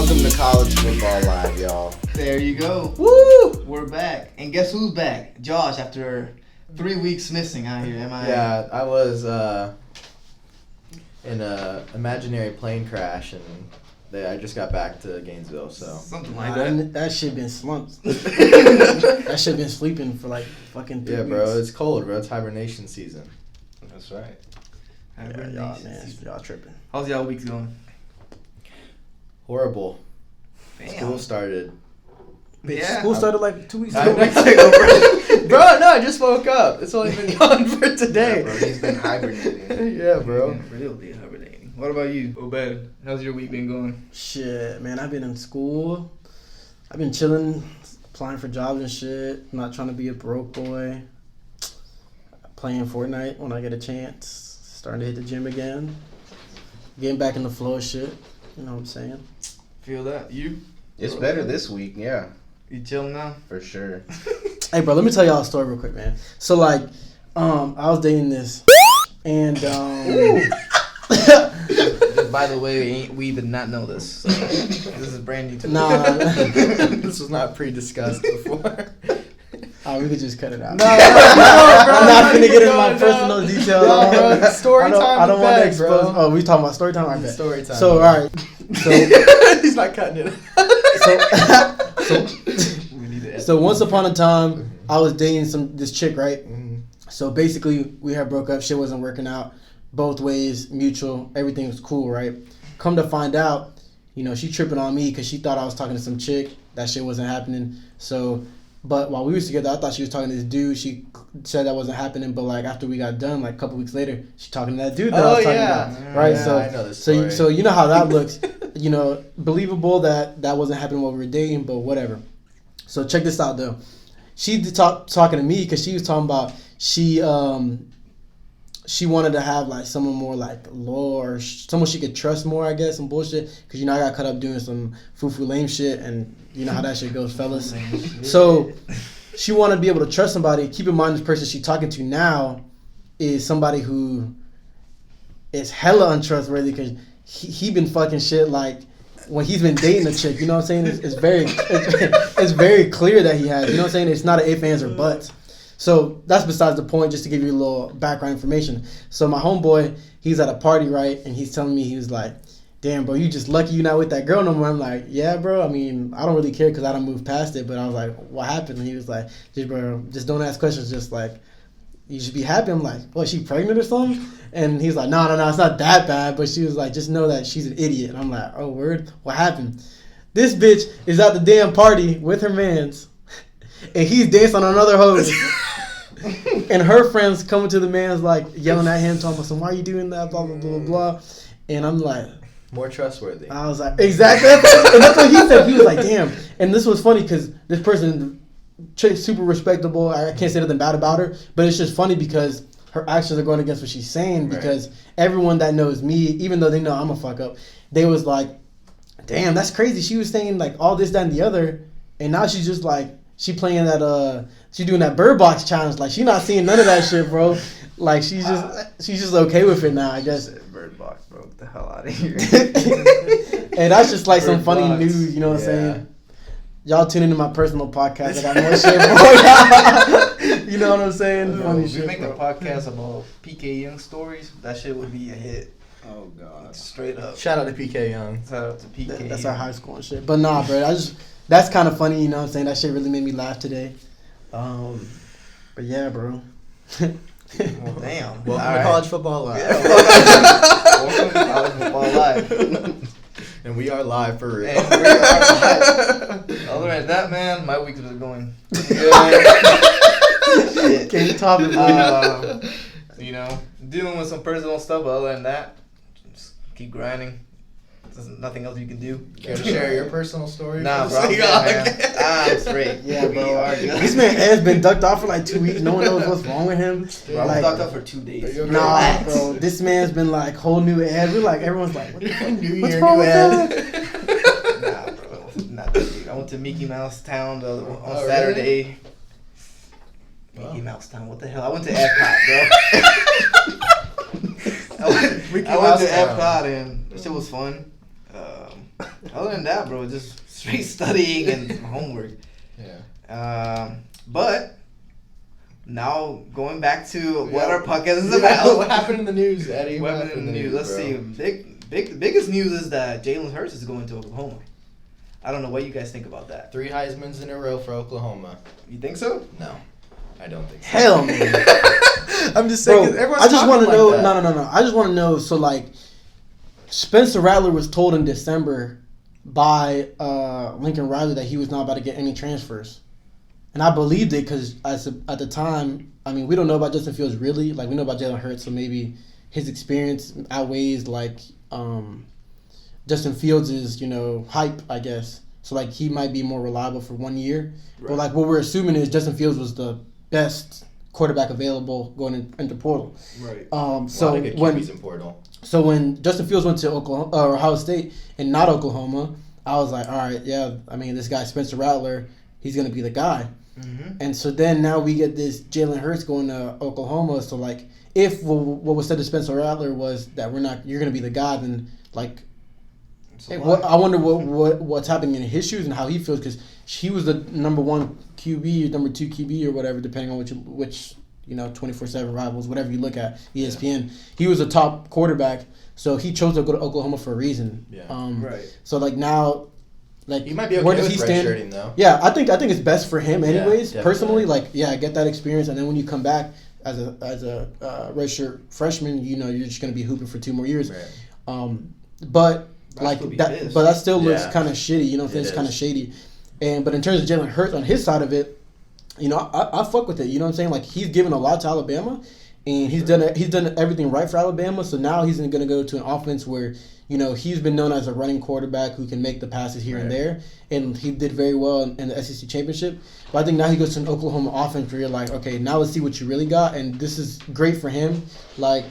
Welcome to College Football Live, y'all. There you go. Woo! We're back. And guess who's back? Josh, after 3 weeks missing out here. Yeah, I was in a imaginary plane crash, and I just got back to Gainesville, so. Something like that. That shit been slumped. That shit been sleeping for like fucking 3 weeks. Yeah, bro, it's cold, bro. It's hibernation season. That's right. Yeah, y'all, man. Y'all tripping. How's y'all weeks going? Horrible. Damn. School started. Yeah. School started like 2 weeks I ago. know, bro, no, I just woke up. It's only been gone for today. Yeah, bro, he's been hibernating. Yeah, bro. Really hibernating. What about you, Obed? How's your week been going? Shit, man. I've been in school. I've been chilling, applying for jobs and shit. Not trying to be a broke boy. Playing Fortnite when I get a chance. Starting to hit the gym again. Getting back in the flow of shit. You know what I'm saying? Feel that? You? It's better this week, yeah, You chilling now? for sure. Hey, bro, let me tell y'all a story real quick, man. So, like, I was dating this, and, By the way, we did not know this. So this is brand new to me. nah, This was not pre-discussed before. we could just cut it out. No, I'm not gonna get into my personal details. No, bro. Story time I don't is want to back, expose. bro. Oh, we talking about story time? I bet. Story time. So, all right. So, He's not cutting it. We need to so once upon a time, I was dating this chick, right? Mhm. So basically, we had broke up. Shit wasn't working out. Both ways, mutual. Everything was cool, right? Come to find out, she tripping on me because she thought I was talking to some chick. That shit wasn't happening. So, but while we was together, I thought she was talking to this dude. She said that wasn't happening. But like after we got done, like a couple weeks later, she talking to that dude that I was talking about, right? Yeah, so, I know this so, story. so you know how that looks. Believable that wasn't happening while we were dating, but whatever. So check this out though. She talking to me because she was talking about she wanted to have like someone more like loyal or someone she could trust more, I guess, some bullshit. Because I got caught up doing some foo-foo lame shit, and you know how that shit goes, fellas. So she wanted to be able to trust somebody. Keep in mind, this person she's talking to now is somebody who is hella untrustworthy because he been fucking shit like when he's been dating a chick. You know what I'm saying? It's very clear that he has. You know what I'm saying? It's not an ifs, ands, or buts. So that's besides the point, just to give you a little background information. So my homeboy, he's at a party, right? And he's telling me, he was like, damn, bro, you just lucky you're not with that girl no more. I'm like, yeah, bro. I mean, I don't really care because I don't move past it. But I was like, what happened? And he was like, just don't ask questions. Just like, you should be happy. I'm like, what, she pregnant or something? And he's like, no, it's not that bad. But she was like, just know that she's an idiot. And I'm like, oh, word? What happened? This bitch is at the damn party with her mans. And he's dancing on another hose. And her friends coming to the man's like yelling at him, talking about some, why are you doing that, blah, blah, blah, blah. And I'm like, More trustworthy. I was like, exactly. And that's what he said. He was like, damn. And this was funny because this person, super respectable. I can't say nothing bad about her. But it's just funny because her actions are going against what she's saying. Because everyone that knows me, even though they know I'm a fuck up, they was like, damn, that's crazy. She was saying like all this, that, and the other. And now she's just like, she playing that, she doing that Bird Box challenge. Like, she not seeing none of that shit, bro. Like, she's just okay with it now, I guess. Bird Box, bro. Get the hell out of here. And that's just like some Bird funny Box. news, you know what I'm Yeah. saying? Y'all tune into my personal podcast. I got more shit, bro. You know what I'm saying? Bro, Funny if we shit, make bro. a podcast about PK Young stories, that shit would be a hit. Oh, God. Straight up. Shout out to PK Young. Shout out to PK. That's our high school and shit. But nah, bro, that's kind of funny, you know what I'm saying? That shit really made me laugh today. But yeah, bro. Well, damn. Welcome All to right. College Football Live. Welcome to College Football Live. And we are live for real. And we are live. Other than that, man, my week was going good. Shit. Can't top it, bro. Dealing with some personal stuff, but other than that, just keep grinding. There's nothing else you can do. Care to share your personal story? Nah, for bro. I'm this good, thing? man. I'm straight. Yeah, We bro. are good. This man has been ducked off for like 2 weeks. No one knows what's wrong with him. Bro, I was Like, locked up for 2 days. Are you okay? nah, bro. This man's been like whole new ad. We're like, everyone's like, what the fuck? New What's year, wrong new with ad. that? Nah, bro. Not that big. I went to Mickey Mouse Town on Oh, Saturday. Wow. Mickey Mouse Town. What the hell? I went to Epcot, bro. I went Mickey to Mouse Town. Epcot and that shit was fun. Other than that, bro, just straight studying and some homework. Yeah. But now going back to what our podcast is about. What happened in the news, Eddie? What happened in the news? Let's see. The biggest news is that Jalen Hurts is going to Oklahoma. I don't know what you guys think about that. 3 Heismans in a row for Oklahoma. You think so? No, I don't think so. Hell no. I'm just saying. Bro, Everyone's I just want to know. No. I just want to know. So like, Spencer Rattler was told in December by Lincoln Riley that he was not about to get any transfers, and I believed it because at the time, I mean, we don't know about Justin Fields really. Like we know about Jalen Hurts, so maybe his experience outweighs like Justin Fields' hype, I guess. So like he might be more reliable for 1 year, Right. but like what we're assuming is Justin Fields was the best quarterback available going into portal. Right. So when in portal. So when Justin Fields went to Oklahoma or Ohio State and not Oklahoma, I was like, all right, yeah, I mean, this guy Spencer Rattler, he's gonna be the guy. Mm-hmm. And so then now we get this Jalen Hurts going to Oklahoma. So like, if what was said to Spencer Rattler was that you're gonna be the guy, then like, I wonder what's happening in his shoes and how he feels because he was the number 1 QB or number 2 QB or whatever, depending on which 24/7 rivals, whatever you look at, ESPN. Yeah. He was a top quarterback, so he chose to go to Oklahoma for a reason. Yeah. Right. So like now, like He might be okay where does with he stand? redshirting though. Yeah, I think it's best for him anyways. Yeah, personally, like get that experience, and then when you come back as a redshirt freshman, you're just gonna be hooping for 2 more years. Right. But like that, but that still looks Yeah. kind of shitty. You know what I'm saying? It's kind of shady. But in terms of Jalen Hurts on his side of it, I fuck with it. You know what I'm saying? Like he's given a lot to Alabama, and he's done everything right for Alabama. So now he's going to go to an offense where he's been known as a running quarterback who can make the passes here and there, and he did very well in the SEC championship. But I think now he goes to an Oklahoma offense where you're like, okay, now let's see what you really got, and this is great for him. Like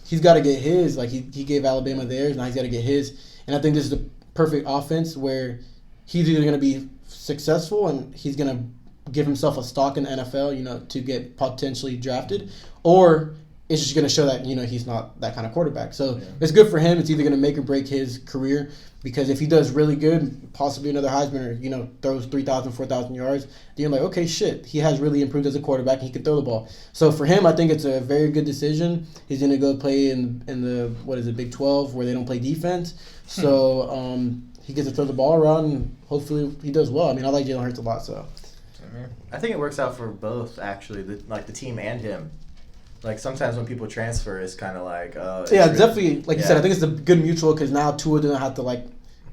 he's got to get his. Like he gave Alabama theirs, now he's got to get his. And I think this is the perfect offense where he's either going to be successful and he's going to give himself a stock in the NFL, to get potentially drafted, or it's just going to show that, he's not that kind of quarterback. So it's good for him. It's either going to make or break his career because if he does really good, possibly another Heisman or, throws 3,000, 4,000 yards, then you're like, okay, shit, he has really improved as a quarterback and he can throw the ball. So for him, I think it's a very good decision. He's going to go play in the Big 12 where they don't play defense. So he gets to throw the ball around and hopefully he does well. I mean, I like Jalen Hurts a lot, so. I think it works out for both, actually, the team and him. Like, sometimes when people transfer, it's kind of like, definitely. Like you said, I think it's a good mutual because now Tua doesn't have to,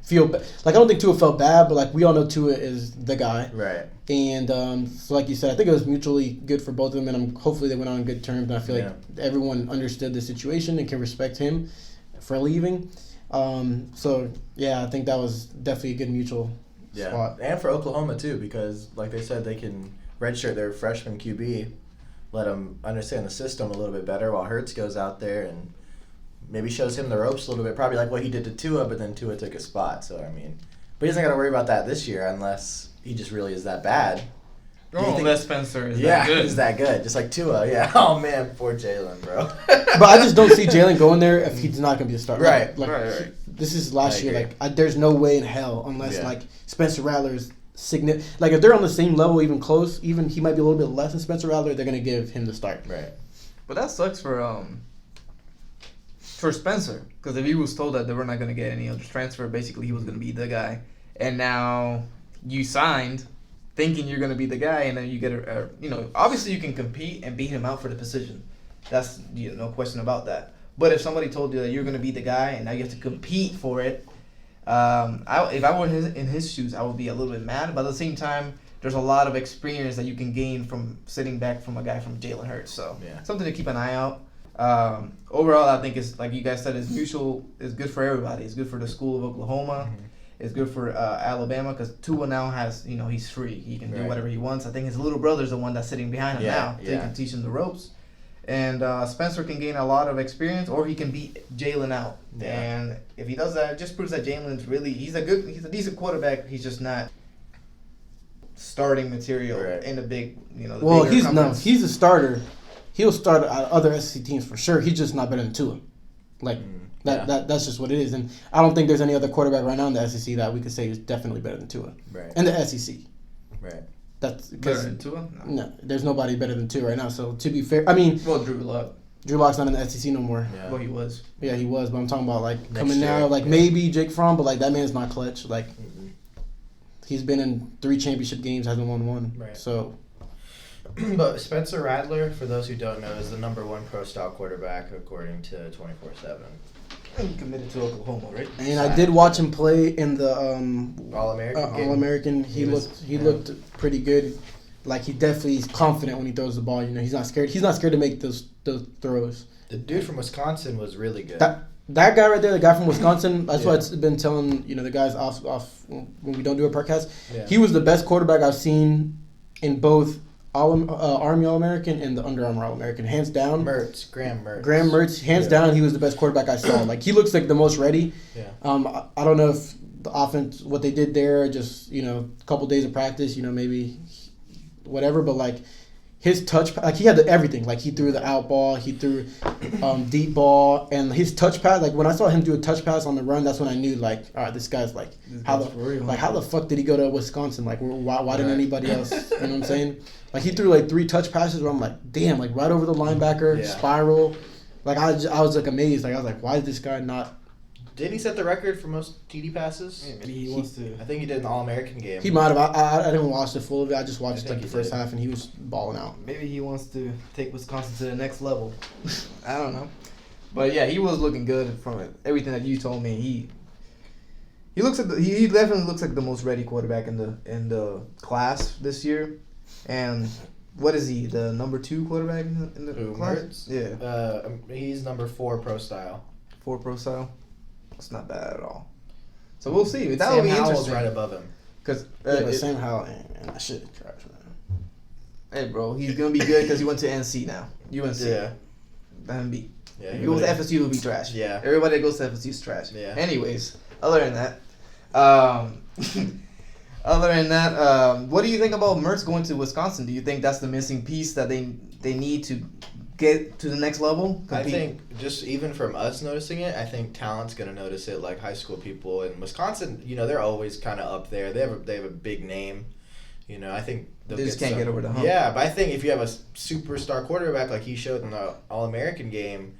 feel bad. Like, I don't think Tua felt bad, but, we all know Tua is the guy. Right. And so, like you said, I think it was mutually good for both of them, and hopefully they went on good terms. And I feel like everyone understood the situation and can respect him for leaving. So, I think that was definitely a good mutual spot. And for Oklahoma, too, because, like they said, they can redshirt their freshman QB, let him understand the system a little bit better while Hurts goes out there and maybe shows him the ropes a little bit, probably like what he did to Tua, but then Tua took his spot. So, I mean, but he doesn't got to worry about that this year unless he just really is that bad. Unless Spencer is that good. is that good. Just like Tua, yeah. Oh, man, poor Jalen, bro. But I just don't see Jalen going there if he's not going to be the starter. Right. Right. This is last year. There's no way in hell unless, Spencer Rattler's significant. Like, if they're on the same level, even close, even he might be a little bit less than Spencer Rattler, they're going to give him the start. Right. But that sucks for Spencer, because if he was told that they were not going to get any other transfer, basically he was going to be the guy. And now you signed thinking you're going to be the guy, and then you get obviously you can compete and beat him out for the position. That's no question about that. But if somebody told you that you're going to be the guy and now you have to compete for it, if I were in his shoes, I would be a little bit mad. But at the same time, there's a lot of experience that you can gain from sitting back from a guy from Jalen Hurts. So something to keep an eye out. Overall, I think it's like you guys said, it's mutual. It's good for everybody. It's good for the school of Oklahoma. Mm-hmm. It's good for Alabama because Tua now has, he's free. He can do whatever he wants. I think his little brother's the one that's sitting behind him now. So he can teach him the ropes. And Spencer can gain a lot of experience, or he can beat Jalen out. Yeah. And if he does that, it just proves that Jalen's he's a decent quarterback. He's just not starting material in the big, he's a starter. He'll start at other SEC teams for sure. He's just not better than Tua. Like yeah. that's just what it is. And I don't think there's any other quarterback right now in the SEC that we could say is definitely better than Tua. Right. In the SEC. Right. That's Better because than Tua? no, there's nobody better than Tua right now. So to be fair, I mean, Well, Drew Lock. Drew Lock's not in the SEC no more. Yeah. Well, he was. Yeah, he was, but I'm talking about like Next coming year, now, like yeah. maybe Jake Fromm, but like that man's not clutch. Like Mm-mm. he's been in 3 championship games, hasn't won one. Right. So But Spencer Rattler, for those who don't know, is the number 1 pro style quarterback according to 24/7. He committed to Oklahoma, right? and I did watch him play in the All-American game. All American. He looked pretty good. Like he definitely is confident when he throws the ball. You know, he's not scared. He's not scared to make those throws. The dude from Wisconsin was really good. That guy right there, the guy from Wisconsin. That's what I've been telling the guys off when we don't do a podcast. Yeah. He was the best quarterback I've seen in both Army All American and the Under Armour All American, hands down. Graham Graham Mertz, hands down, he was the best quarterback I saw. Like he looks like the most ready. Yeah. I don't know if the offense, what they did there, just a couple days of practice, maybe whatever, but like his touch, like he had everything. Like he threw the out ball, he threw deep ball, and his touch pass. Like when I saw him do a touch pass on the run, that's when I knew like, all right, this guy's like, how the fuck did he go to Wisconsin? Like why didn't anybody else? You know what I'm saying? Like he threw like 3 touch passes where I'm like, damn, like right over the linebacker, spiral. Like I was like amazed. Like I was like, why is this guy not? Didn't he set the record for most TD passes? Yeah, maybe he wants to. I think he did an All-American game. He might have. I didn't watch the full of it. I just watched I like think the he first did. half, and he was balling out. Maybe he wants to take Wisconsin to the next level. I don't know. But yeah, he was looking good from everything that you told me. He looks like he definitely looks like the most ready quarterback in the class this year. And what is he? The number 2 quarterback in the Who, class? Mertz? Yeah. He's number 4 pro style. 4 pro style. It's not bad at all. So we'll see. That Sam will be Howell's interesting. right above him. Cause But Sam Howell, man, that shit is trash, man. hey, bro, he's gonna be good because he went to NC now. UNC. Yeah. MB. Yeah. If he goes to FSU, he'll be trash. Yeah. Everybody that goes to FSU is trash. Yeah. Anyways, other than that, what do you think about Mertz going to Wisconsin? Do you think that's the missing piece that they need to get to the next level? I think just even from us noticing it, I think talent's gonna notice it. Like high school people in Wisconsin, they're always kind of up there. They have a big name. I think they just can't get over the hump. Yeah, but I think if you have a superstar quarterback like he showed in the All-American game,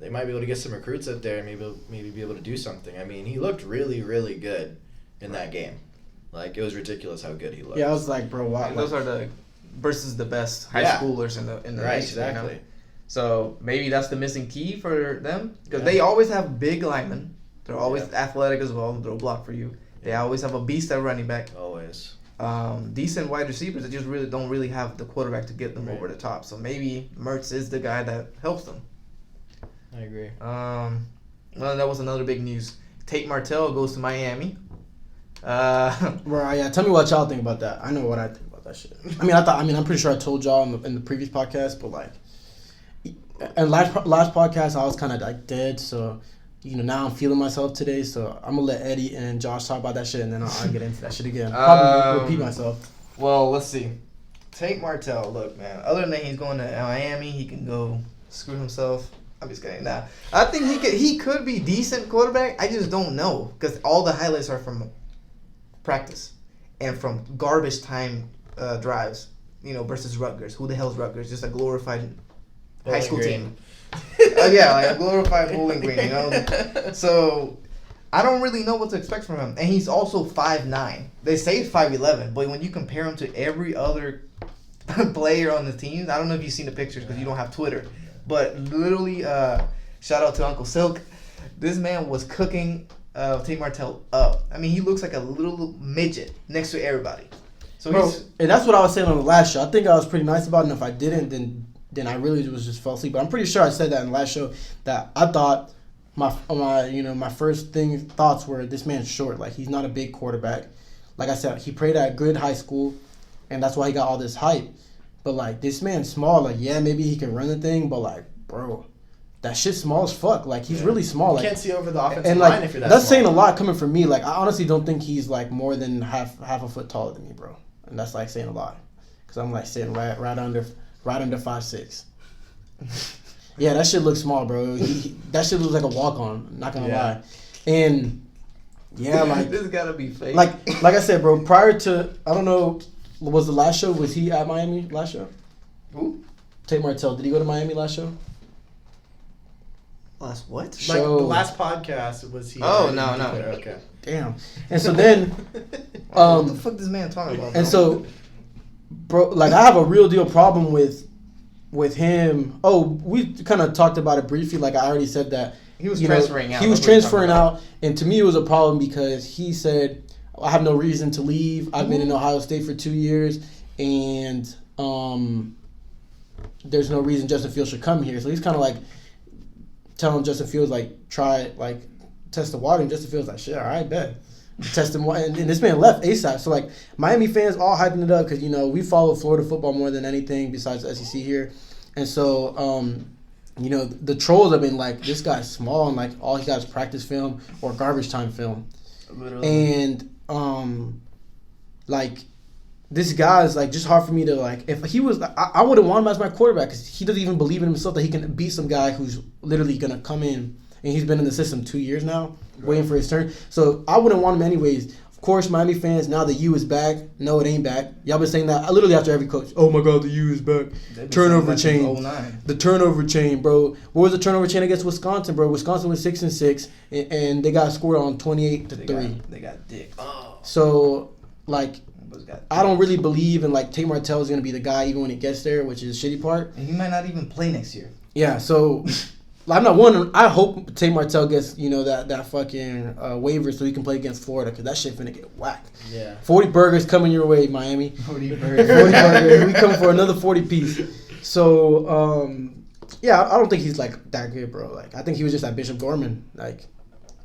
they might be able to get some recruits up there and maybe be able to do something. I mean, he looked really, really good in that game. Like it was ridiculous how good he looked. Yeah, I was like, bro, why? And those are the versus the best high schoolers in the right, nation, exactly. So maybe that's the missing key for them because they always have big linemen. They're always athletic as well. They'll block for you. They always have a beast at running back. Always. Decent wide receivers that just don't really have the quarterback to get them over the top. So maybe Mertz is the guy that helps them. I agree. Well, that was another big news. Tate Martell goes to Miami. Right, yeah. Tell me what y'all think about that. I know what I think about that shit. I'm pretty sure I told y'all in the previous podcast, but like, and last podcast I was kind of like dead, so now I'm feeling myself today. So I'm gonna let Eddie and Josh talk about that shit, and then I'll get into that shit again. Probably repeat myself. Well, let's see. Tate Martell, look, man. Other than he's going to Miami, he can go screw himself. I'm just kidding. Nah, I think he could be decent quarterback. I just don't know because all the highlights are from practice and from garbage time drives. Versus Rutgers. Who the hell is Rutgers? Just a glorified high school team. Yeah, like a glorified Bowling Green. So I don't really know what to expect from him. And he's also 5'9". They say 5'11", but when you compare him to every other player on the team, I don't know if you've seen the pictures because you don't have Twitter. But literally, shout out to Uncle Silk. This man was cooking Tate Martell up. I mean, he looks like a little midget next to everybody. So and that's what I was saying on the last show. I think I was pretty nice about it, and if I didn't, then I really was just fell asleep. But I'm pretty sure I said that in the last show that I thought my first thoughts were this man's short. Like he's not a big quarterback. Like I said, he played at a good high school, and that's why he got all this hype. But like this man's small. Like maybe he can run the thing, but like bro, that shit's small as fuck. Like he's really small. Like You can't see over the offensive and line like if you're that that's small. saying a lot coming from me. Like I honestly don't think he's like more than half a foot taller than me, bro. And that's like saying a lot, because I'm like sitting right under 5'6". Yeah, that shit looks small, bro. That shit looks like a walk-on. Not gonna lie. And yeah, like this gotta be fake. like I said, bro. Prior to I don't know, was the last show? Was he at Miami last show? Who? Tate Martell. Did he go to Miami last show? Last what? Like Show. the last podcast was he? Oh, no. Okay. Damn. And so then, What the fuck this man talking about? and bro? so, bro, like I have a real deal problem with him. Oh, we kind of talked about it briefly. Like I already said that he was you know, transferring out. He was That's what you're transferring talking out, and to me it was a problem because he said, "I have no reason to leave. I've been in Ohio State for 2 years, and there's no reason Justin Fields should come here." So he's kind of like telling Justin Fields like test the water, and Justin Fields like, "Shit, all right, bet." Test him, and this man left ASAP. So like Miami fans all hyping it up because we follow Florida football more than anything besides the SEC here, and so the trolls have been like, this guy's small and like all he got is practice film or garbage time film. Literally. And like this guy's like just hard for me to like. If he was, I wouldn't want him as my quarterback because he doesn't even believe in himself that he can beat some guy who's literally gonna come in and he's been in the system 2 years now, waiting for his turn. So I wouldn't want him anyways. Of course, Miami fans, now the U is back. No, it ain't back. Y'all been saying that literally after every coach. Oh my God, the U is back. Turnover chain. The turnover chain, bro. What was the turnover chain against Wisconsin, bro? Wisconsin was 6-6, and they got scored on 28-3. They got dick. Oh. So like, I don't really believe in like Tate Martell is gonna be the guy even when he gets there, which is the shitty part. And he might not even play next year. Yeah, so I'm not wondering. I hope Tate Martell gets that fucking waiver so he can play against Florida because that shit finna get whacked. Yeah. 40 burgers coming your way, Miami. 40 burgers. 40 burgers. We coming for another 40 piece. So yeah, I don't think he's like that good, bro. Like I think he was just at Bishop Gorman. Like,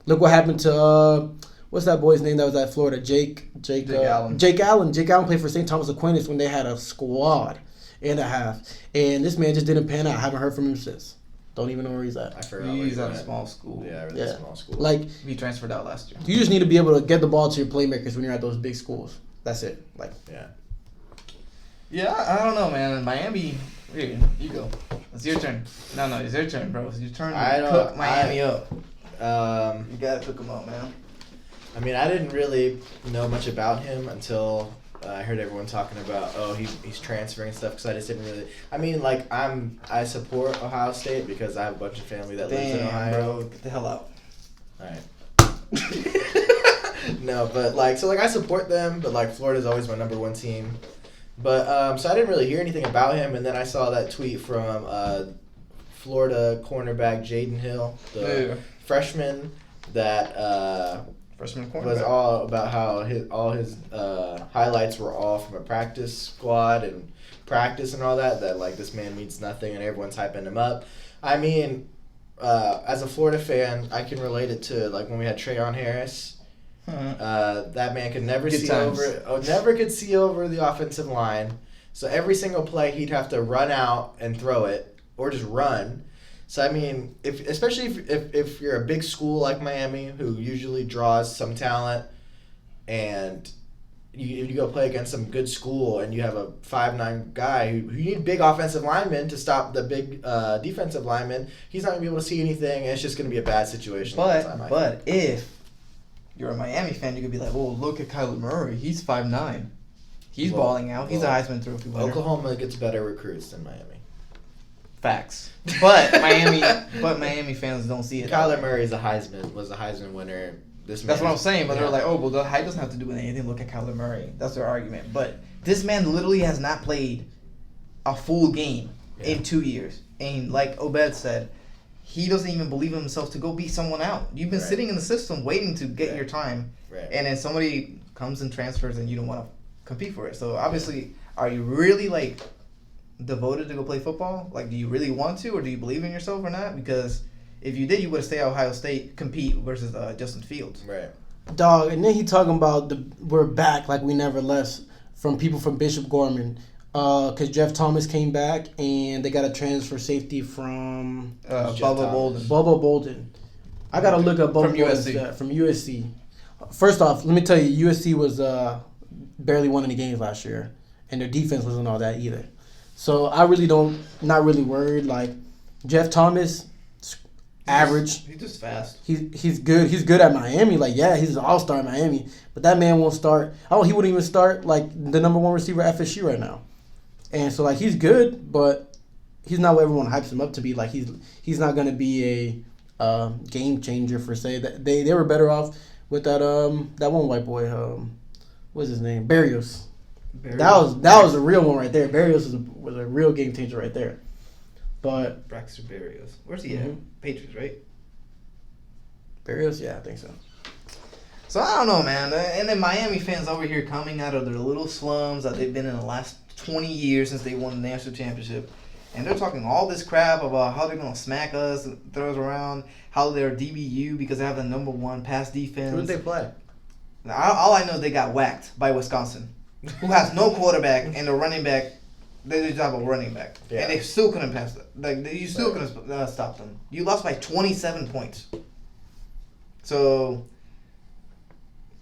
look what happened to what's that boy's name that was at Florida? Jake Allen. Jake Allen. Jake Allen played for St. Thomas Aquinas when they had a squad and a half, and this man just didn't pan out. I haven't heard from him since. Don't even know where he's at. I forgot. He's at a small school. Yeah, really small school. Like, He transferred out last year. you just need to be able to get the ball to your playmakers when you're at those big schools. That's it. Like, Yeah. Yeah, I don't know, man. Miami, here, you go. It's your turn. No, it's your turn, bro. It's your turn to cook Miami up. You gotta cook them up, man. I mean, I didn't really know much about him until I heard everyone talking about, he's transferring and stuff, because I just didn't really. I mean, like, I support Ohio State because I have a bunch of family that lives in Ohio. Bro, get the hell out. All right. No, but like, so like I support them, but like Florida's always my number one team. But so I didn't really hear anything about him, and then I saw that tweet from Florida cornerback Jaden Hill, the freshman that Freshman cornerback. was all about how his highlights were all from a practice squad and practice and all that. That like this man means nothing, and everyone's hyping him up. I mean, as a Florida fan, I can relate it to like when we had Trayon Harris. That man could never see over the offensive line. So every single play he'd have to run out and throw it or just run. So I mean, especially if you're a big school like Miami who usually draws some talent, and you go play against some good school and you have a 5'9" guy who you need big offensive linemen to stop the big defensive linemen, he's not gonna be able to see anything, and it's just gonna be a bad situation. But if you're a Miami fan, you could be like, "Oh, look at Kyler Murray. He's 5'9". He's balling out. He's a Heisman Trophy winner." Oklahoma gets better recruits than Miami. Facts. But Miami fans don't see it. Kyler Murray was a Heisman winner. That's what I'm saying. But they're like, "Oh, well, the height doesn't have to do with anything. Look at Kyler Murray." That's their argument. But this man literally has not played a full game in 2 years, and like Obed said, he doesn't even believe in himself to go beat someone out. You've been sitting in the system waiting to get your time, and then somebody comes and transfers, and you don't want to compete for it. So obviously, are you really like devoted to go play football? Like, do you really want to, or do you believe in yourself or not? Because if you did, you would have stayed at Ohio State, compete versus Justin Fields. Right. Dog, and then he talking about we're back like we never left from people from Bishop Gorman. Because Jeff Thomas came back, and they got a transfer safety from Bubba Bolden. Bubba Bolden. I got to look up Bubba From USC. From USC. First off, let me tell you, USC was barely won any games last year, and their defense wasn't all that either. So I really not really worried. Like, Jeff Thomas, average. He's just fast. He's good. He's good at Miami. Like, yeah, he's an all-star at Miami. But that man won't start. Oh, he wouldn't even start, like, the number one receiver at FSU right now. And so, like, he's good, but he's not what everyone hypes him up to be. Like, he's not going to be a game changer, per se. They were better off with that one white boy. What's his name? Barrios. That was a real one right there. Barrios was a real game changer right there. But Braxton Berrios. Where's he at? Patriots, right? Barrios, yeah, I think so. So I don't know, man. And then Miami fans over here coming out of their little slums that they've been in the last 20 years since they won the national championship. And they're talking all this crap about how they're going to smack us, and throw us around, how they're DBU because they have the number one pass defense. Who did they play? All I know is they got whacked by Wisconsin, who has no quarterback and a running back. They did a job of running back. Yeah. And they still couldn't pass it. Like, you still couldn't stop them. You lost by 27 points. So,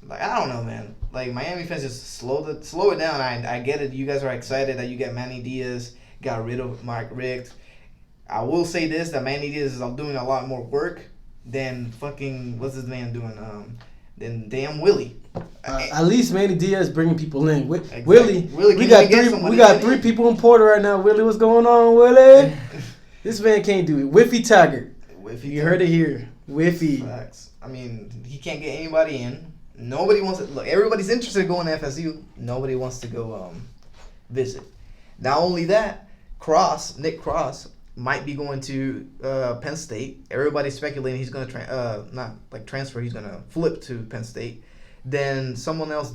like, I don't know, man. Like, Miami fans just slow it down. I get it. You guys are excited that you get Manny Diaz, got rid of Mark Richt. I will say this, that Manny Diaz is doing a lot more work than fucking, what's his man doing? Than damn Willie. At least Manny Diaz bringing people in. Exactly. Willie, we got three people in Porter right now. Willie, what's going on, Willie? This man can't do it. Whiffy Taggart. You heard it here. Whiffy. Facts. I mean, he can't get anybody in. Nobody wants to look. Everybody's interested in going to FSU. Nobody wants to go visit. Not only that, Nick Cross might be going to Penn State. Everybody's speculating he's going to not like transfer. He's going to flip to Penn State. Then someone else,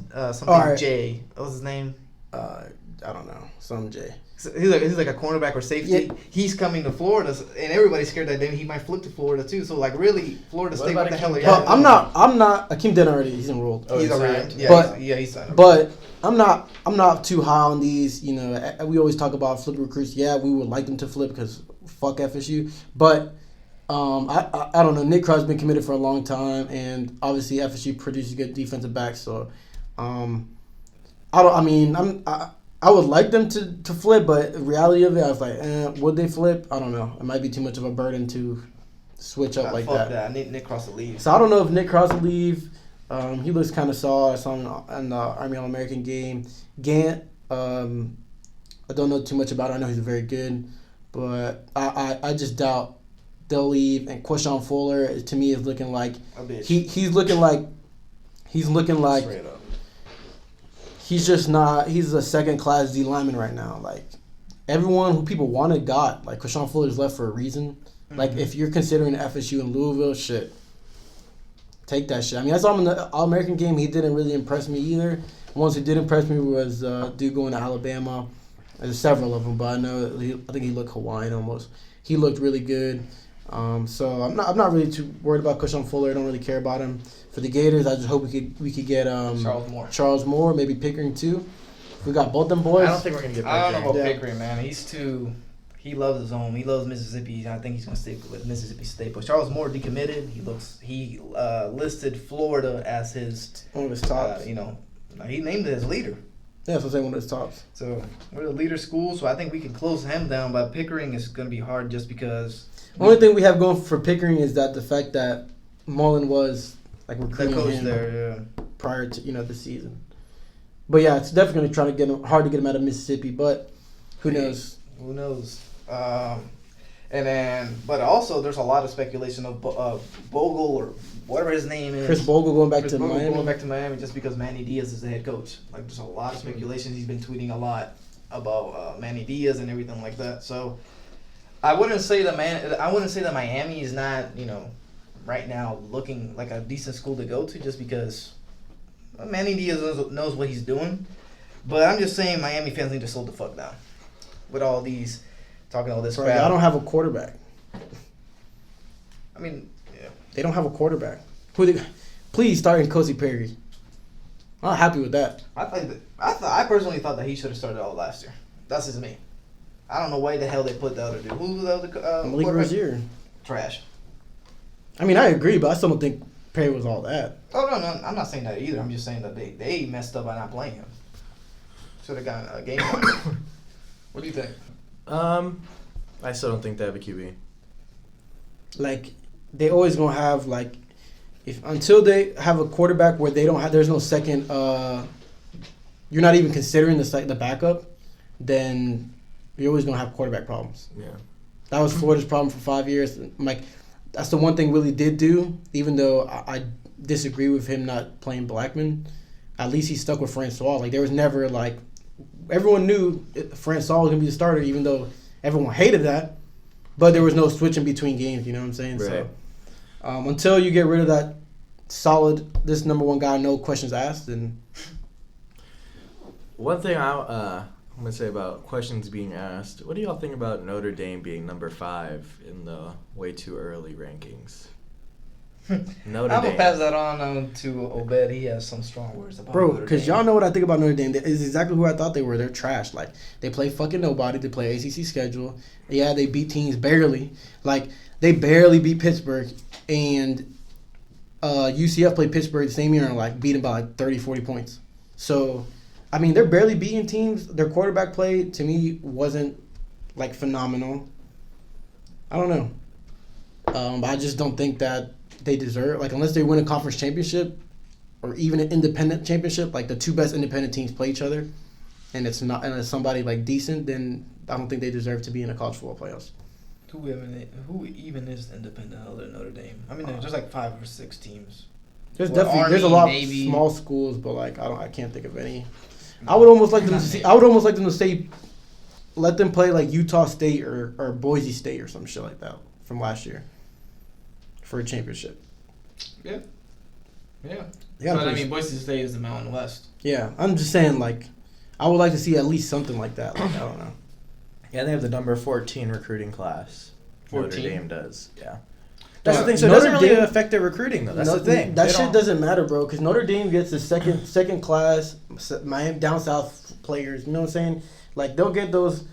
Jay. What was his name? I don't know. Some Jay. So he's like a cornerback or safety. Yeah. He's coming to Florida, and everybody's scared that then he might flip to Florida too. So like, really, Florida State, what the hell are you? Well, I'm not. Akeem Denton already. He's enrolled. Oh, he's already. Yeah, he's signed. But I'm not too high on these. You know, we always talk about flip recruits. Yeah, we would like them to flip because fuck FSU. But I don't know. Nick Cross has been committed for a long time, and obviously FSU produces good defensive backs. So, I would like them to flip, but the reality of it, I was like, would they flip? I don't know. It might be too much of a burden to switch up like that. I need Nick Cross to leave. So I don't know if Nick Cross will leave. He looks kind of soft. I saw him in the Army All-American game. Gant, I don't know too much about it. I know he's very good, but I just doubt they'll leave. And Quashon Fuller, to me, is looking like he's looking like straight up. He's just not. He's a second-class D lineman right now. Like, everyone who people wanted got. Like, Quashon Fuller's left for a reason. Mm-hmm. Like, if you're considering FSU in Louisville, shit, take that shit. I mean, I saw him in the All-American game. He didn't really impress me either. Ones who did impress me was dude going to Alabama. There's several of them, but I think he looked Hawaiian almost. He looked really good. So I'm not really too worried about Quashon Fuller. I don't really care about him. For the Gators, I just hope we could get Charles Moore, maybe Pickering too. If we got both them boys. I don't think we're gonna get Pickering. I don't know about Pickering, man. He loves his home. He loves Mississippi. I think he's gonna stick with Mississippi State. But Charles Moore decommitted. He listed Florida as his one of his tops. He named it his leader. Yeah, that's what I'm saying, one of his tops. So we're the leader school, so I think we can close him down. But Pickering is gonna be hard just because. Only thing we have going for Pickering is that the fact that Mullen was recruiting him there, prior to the season. But yeah, it's definitely trying to get him, hard to get him out of Mississippi. But who knows? Who knows? But also there's a lot of speculation of Bogle or whatever his name is. Chris Bogle going back to Miami just because Manny Diaz is the head coach. Like, there's a lot of speculation. He's been tweeting a lot about Manny Diaz and everything like that. So I wouldn't say that Miami is not right now looking like a decent school to go to just because Manny Diaz knows what he's doing. But I'm just saying Miami fans need to slow the fuck down with all these talking all this crap. I don't have a quarterback. I mean, yeah. They don't have a quarterback. Please start in Cozy Perry. I'm not happy with that. I personally thought that he should have started all last year. That's just me. I don't know why the hell they put the other dude. Who was the other Malik Rozier. Trash. I mean, I agree, but I still don't think Perry was all that. Oh, no, I'm not saying that either. I'm just saying that they messed up by not playing him. Should have gotten a game on him. What do you think? I still don't think they have a QB. like they always gonna have like if until they have a quarterback where they don't have there's no second you're not even considering the backup, then you're always gonna have quarterback problems. Yeah. That was Florida's problem for 5 years. Like that's the one thing Willie did do, even though I disagree with him not playing Blackman. At least he stuck with Francois. Like there was never like everyone knew Francois was gonna be the starter, even though everyone hated that. But there was no switching between games. You know what I'm saying? Right. So until you get rid of that solid, this number one guy, no questions asked, then One thing I'm gonna say about questions being asked. What do y'all think about Notre Dame being number 5 in the way too early rankings? Notre I'm Dame. gonna pass that on to Obed. He has some strong words about bro, Notre because Dame. y'all know what I think about Notre Dame. It's exactly who I thought they were. They're trash. Like they play fucking nobody. They play ACC schedule. Yeah, they beat teams barely. Like they barely beat Pittsburgh, and UCF played Pittsburgh the same year and like beat them by like 30, 40 points. So, I mean, they're barely beating teams. Their quarterback play to me wasn't like phenomenal. I don't know. I just don't think that they deserve unless they win a conference championship or even an independent championship. Like the two best independent teams play each other, and it's somebody like decent. Then I don't think they deserve to be in the college football playoffs. Who even is independent other than Notre Dame? I mean, there's just like 5 or 6 teams. There's Well, definitely there's a Army, lot Navy. of small schools, but like I can't think of any. I would almost like them to see. I would almost like them to say, let them play like Utah State or Boise State or some shit like that from last year for a championship. Yeah. They But gotta I play- mean, Boise State is the Mountain West. Yeah, I'm just saying like, I would like to see at least something like that. Like I don't know. Yeah, they have the number 14 recruiting class. 14? Notre Dame does. Yeah. That's the thing. So it Notre doesn't really Dame- affect their recruiting though. That's No, the thing. That They shit don't- doesn't matter, bro. Because Notre Dame gets the second class Miami down south players. You know what I'm saying? Like they'll get those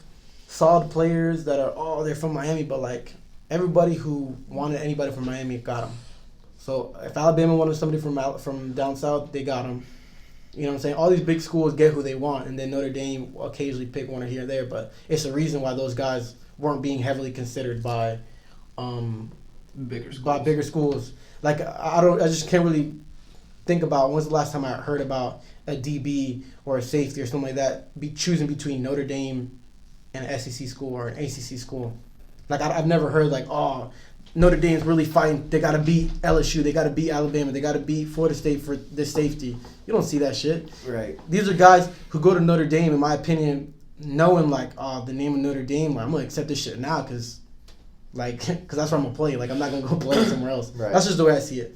solid players that are they're from Miami, but like everybody who wanted anybody from Miami got them. So if Alabama wanted somebody from down south, they got them. You know what I'm saying? All these big schools get who they want, and then Notre Dame will occasionally pick one or here or there. But it's the reason why those guys weren't being heavily considered by Bigger schools. by bigger schools. Like I just can't really think about when's the last time I heard about a DB or a safety or something like that be choosing between Notre Dame and an SEC school or an ACC school. Like I've never heard like Notre Dame's really fighting. They gotta beat LSU. They gotta beat Alabama. They gotta beat Florida State for this safety. You don't see that shit. Right. These are guys who go to Notre Dame, in my opinion, knowing like the name of Notre Dame. Like, I'm gonna accept this shit now because that's where I'm gonna play. Like I'm not gonna go play somewhere else. Right. That's just the way I see it.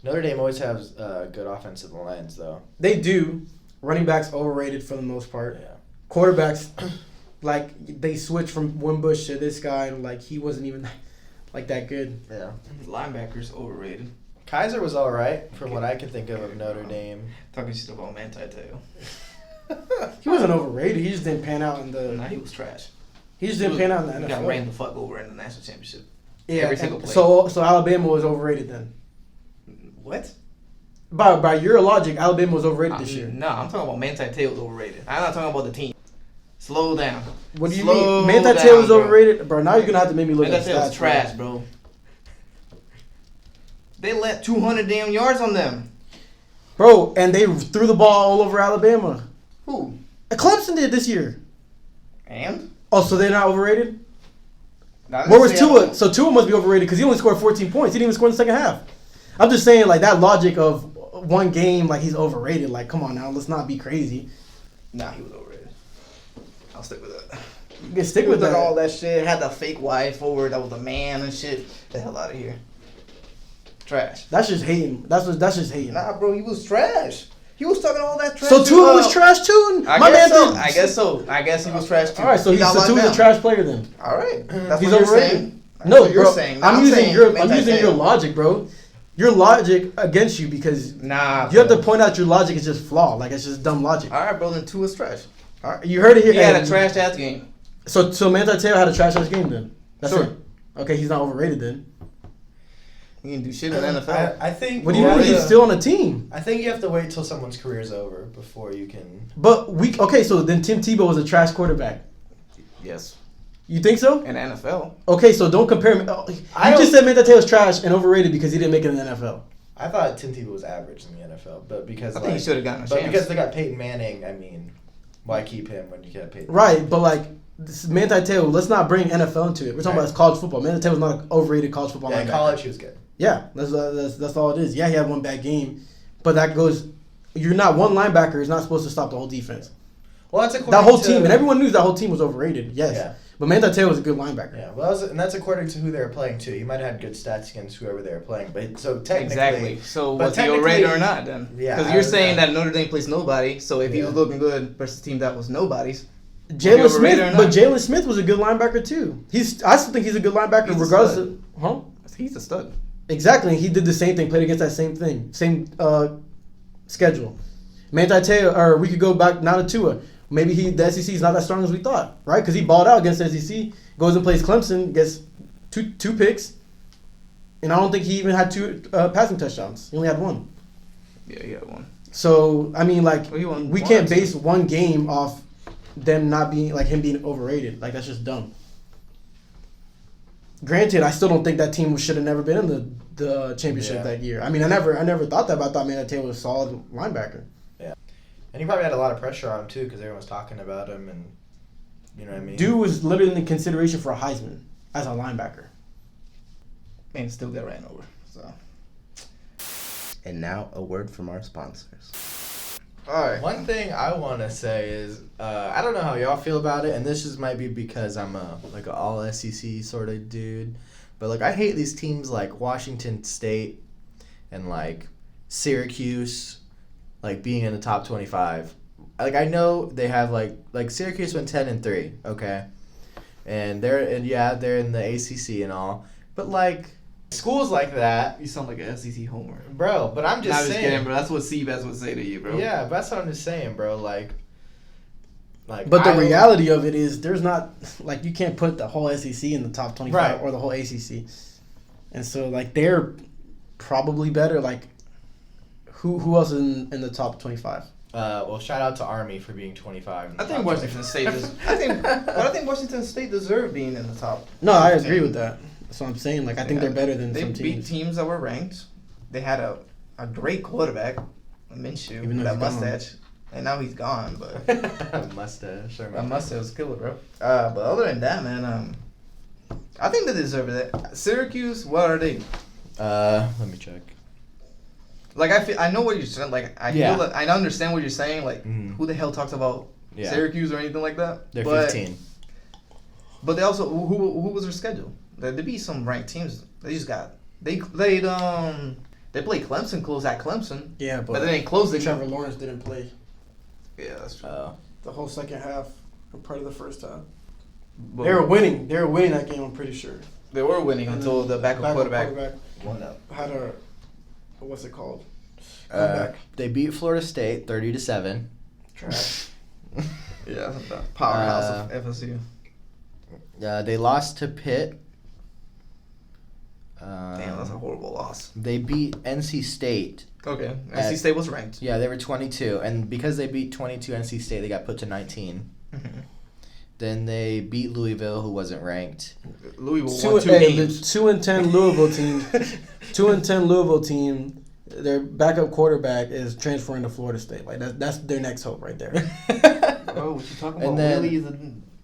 Notre Dame always has good offensive lines though. They do. Running backs overrated for the most part. Yeah. Quarterbacks, like they switch from Wimbush to this guy, and like he wasn't even like that good. Yeah. Linebackers overrated. Kaiser was all right from what I can think of Notre Dame. Talking shit about Manti Te'o. He wasn't overrated. He just didn't pan out in Nah, the. he was trash. He just didn't pan out in the He got NFL. ran the fuck over in the national championship. Yeah. every single play. So Alabama was overrated then. What? By your logic, Alabama was overrated this year. No, I'm talking about Manti Te'o was overrated. I'm not talking about the team. Slow down. What do you Slow mean? Manti down, Te'o was bro. overrated, bro. Now you're gonna have to make me look Manti at Te'o stats. was trash, bro. They let 200 damn yards on them. Bro, and they threw the ball all over Alabama. Who? Clemson did this year. And? Oh, so they're not overrated? Now, Where let's was say Tua? So Tua must be overrated because he only scored 14 points. He didn't even score in the second half. I'm just saying, like, that logic of one game, like, he's overrated. Like, come on now, let's not be crazy. Nah, he was overrated. I'll stick with that. You can stick with Did that. all that shit. Had the fake wife over that was a man and shit. Get the hell out of here. Trash. That's just hating. That's just hating. Nah, bro, he was trash. He was talking all that trash. So Tua was trash too. I My guess man so. did- I guess so. I guess he was trash too. All right, so He got locked Tua's a down. trash player then. All right, that's He's what you're overrated. saying. That's No, what you're bro. saying. I'm using saying your Manti Te'o. logic, bro. Your logic against you because Nah, you have to bro. point out your logic is just flawed. Like it's just dumb logic. All right, bro. Then two is trash. All right, you heard it here. He had a and- trash ass game. So Manti Te'o had a trash ass game then. That's Sure. it. Okay, he's not overrated then. He can do shit in the NFL. I think. What do you mean? He's still on the team. I think you have to wait till someone's career's over before you can. But okay, so then Tim Tebow was a trash quarterback. Yes. You think so? in the NFL. Okay, so don't compare him. You just said Manti Te'o's trash and overrated because he didn't make it in the NFL. I thought Tim Tebow was average in the NFL, but because I think he should have gotten a but chance. because they got Peyton Manning, I mean, why keep him when you get Peyton? Right, but like this Manti Te'o, let's not bring NFL into it. We're talking about college football. Manti Te'o's not an overrated college football Yeah, in linebacker. college he was good. Yeah, that's all it is. Yeah, he had one bad game, but that goes. You're not one linebacker is not supposed to stop the whole defense. Well, that's according That whole to, team, and everyone knew that whole team was overrated. Yes, Yeah. but Manti Te'o was a good linebacker. Yeah, well, and that's according to who they were playing too. You might have had good stats against whoever they were playing, but so technically, Exactly. So but was he technically- overrated or not then? Yeah, Because I you're don't saying know. that Notre Dame plays nobody. So if he was looking good versus a team that was nobody's, Jalen overrated Smith, or not? but Jalen Smith was a good linebacker too. I still think he's a good linebacker, He's a regardless stud. of huh. he's a stud. Exactly, he did the same thing, played against that same thing, same schedule. Manti Te'o, or we could go back now to Tua. Maybe the SEC is not that strong as we thought, right? Because he balled out against the SEC, goes and plays Clemson, gets two picks, and I don't think he even had 2 passing touchdowns. He only had 1. Yeah, he had one. So I mean, like Well, he won we one can't or two. base one game off them not being like him being overrated. Like that's just dumb. Granted, I still don't think that team should have never been in the championship Yeah. that year. I mean, I never thought that, but I thought Manti Te'o was a solid linebacker. and he probably had a lot of pressure on him too because everyone was talking about him, and you know what I mean. Dude was literally in consideration for a Heisman as a linebacker. And still got ran over. So. And now a word from our sponsors. All right. One thing I want to say is I don't know how y'all feel about it, and this just might be because I'm like an all SEC sort of dude, but like I hate these teams like Washington State and like Syracuse, like being in the top 25. Like I know they have like Syracuse went 10-3, okay, and they're in the ACC and all, but like schools like that, You sound like an SEC homer. bro. But I'm just Not just saying, kidding, bro. That's what Seabass would say to you, bro. yeah, but that's what I'm just saying, bro. Like. But the I- reality of it is, there's not like you can't put the whole SEC in the top 25 Right. or the whole ACC, and so like they're probably better. Like who else is in the top 25? Well, shout out to Army for being 25. in the I think top Washington 25. State is. I think Washington State deserved being in the top. No, I 15. agree with that. That's what I'm saying. Like I think Yeah. they're better than They some beat teams. teams that were ranked. They had a great quarterback, Minshew, Even with though that he's gone. mustache, and now he's gone. But Mustache. Or that mustache was killer, bro. But other than that, man, I think they deserve it. Syracuse, what are they? Let me check. Like I know what you're saying. Like I Yeah. feel that I understand what you're saying. Like Mhm. who the hell talks about Yeah. Syracuse or anything like that? They're But- 15. But they also who was their schedule? They beat some ranked teams. They just got they played they played Clemson close at Clemson, Yeah, but they didn't close the Trevor Lawrence didn't play Yeah, that's true. the whole second half or part of the first half. But They were winning. They were winning that game. I'm pretty sure. They were winning until the backup quarterback. One up. had a what's it called? They beat Florida State 30-7. Trash. Yeah, the powerhouse of FSU. They lost to Pitt. Damn, that's a horrible loss. They beat NC State. Okay, At- NC State was ranked. Yeah, they were 22, and because they beat 22 NC State, they got put to 19. Then they beat Louisville, who wasn't ranked. Louisville won 2 games. The 2-10 Louisville team. 2-10 Louisville team. Their backup quarterback is transferring to Florida State. Like that's their next hope right there. Bro, what you talking And about? then- Willie is a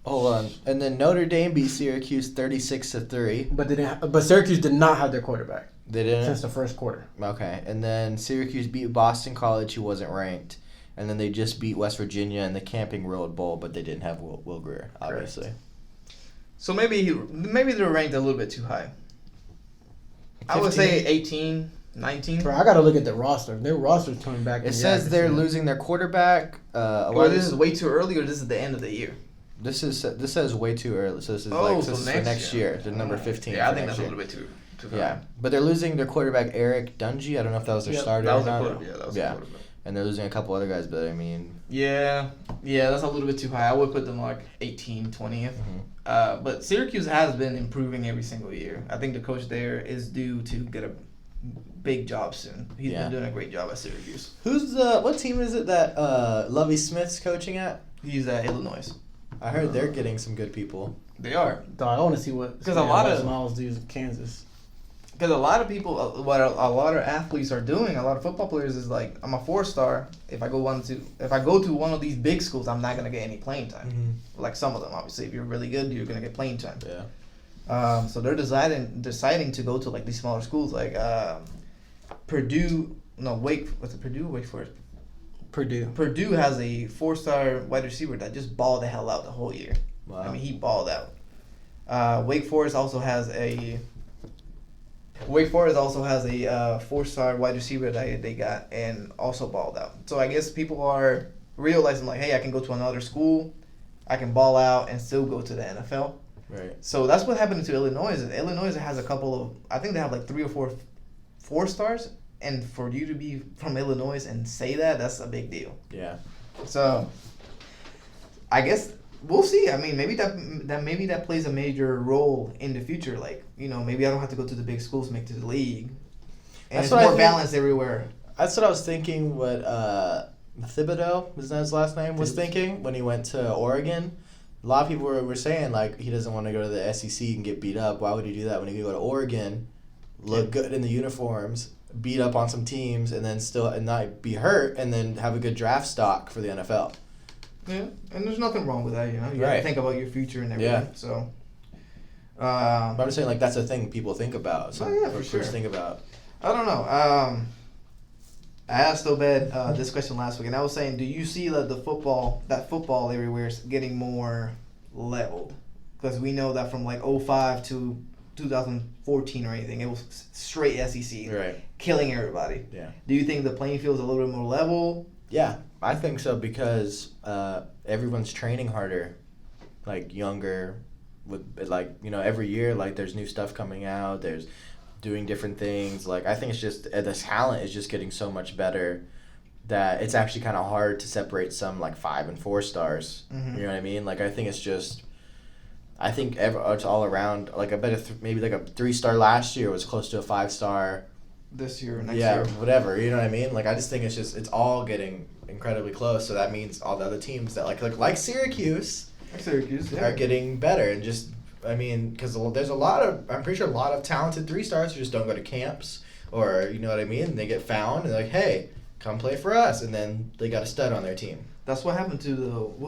Hold on. And then Notre Dame beat Syracuse 36-3. But they didn't. But Syracuse did not have their quarterback They didn't. since the first quarter. Okay, and then Syracuse beat Boston College, who wasn't ranked, and then they just beat West Virginia in the Camping Road Bowl, but they didn't have Will Greer, obviously. So maybe they're ranked a little bit too high. I would 15? say 18, 19. Bro, I gotta look at the roster. Their roster's coming back. It says they're losing their quarterback. Or this is way too early, or this is the end of the year. This says way too early. So this is Oh, this so is for next next year. year. They're number 15. Yeah, I for think next that's a year. little bit too high. Yeah, but they're losing their quarterback Eric Dungy. I don't know if that was their Yep, starter That was or a not. quarterback. Yeah, that was a quarterback. And they're losing a couple other guys, but I mean, Yeah, that's a little bit too high. I would put them like 18, 20th. But Syracuse has been improving every single year. I think the coach there is due to get a big job soon. He's Yeah. been doing a great job at Syracuse. who's what team is it that Lovie Smith's coaching at? He's at Illinois. I heard they're getting some good people. They are. Dog, I want to see what 'Cause a lot of- Miles do in Kansas. Because a lot of people, what a lot of athletes are doing, a lot of football players is like, I'm a 4-star. If I go to one of these big schools, I'm not gonna get any playing time. Mm-hmm. Like some of them, obviously, if you're really good, you're gonna get playing time. Yeah. So they're deciding to go to like these smaller schools, like Purdue. No, was it Purdue? Wake Forest. Purdue. Purdue has a 4-star wide receiver that just balled the hell out the whole year. Wow. I mean, he balled out. Wake Forest also has a 4-star wide receiver that they got and also balled out. So I guess people are realizing like, hey, I can go to another school, I can ball out and still go to the NFL. Right. So that's what happened to Illinois. Illinois has a couple of, I think they have like 3 or 4 4-stars, and for you to be from Illinois and say that's a big deal. Yeah. So I guess we'll see. I mean, maybe that plays a major role in the future. Like, maybe I don't have to go to the big schools to make it to the league. And That's it's what I more think- balanced everywhere. That's what I was thinking. What Thibodeau, isn't that his last name, was thinking when he went to Oregon. A lot of people were saying like he doesn't want to go to the SEC and get beat up. Why would he do that when he could go to Oregon, look good in the uniforms, beat up on some teams, and then and not be hurt, and then have a good draft stock for the NFL? Yeah, and there's nothing wrong with that. You have to Right. think about your future and everything. Yeah. So. But I'm just saying like that's a thing people think about. So Oh, yeah, for sure. Think about. I don't know. I asked Obed this question last week, and I was saying, do you see that football everywhere is getting more leveled? Because we know that from like 05 to 2014 or anything, it was straight SEC, Right. killing everybody. Yeah. Do you think the playing field is a little bit more level? Yeah, I think so because everyone's training harder, like younger, with like every year like there's new stuff coming out. There's doing different things. Like I think it's just the talent is just getting so much better that it's actually kind of hard to separate some like 5 and 4 stars. Mhm. You know what I mean? Like I think it's just. I think it's all around. Like I bet maybe like a 3-star last year was close to a 5-star. This year, next Yeah, year. whatever. You know what I mean? Like I just think it's all getting incredibly close. So that means all the other teams that like Syracuse Syracuse, are getting better and just because there's I'm pretty sure a lot of talented 3-stars who just don't go to camps or you know what I mean. They get found and they're like, hey, come play for us, and then they got a stud on their team. That's what happened to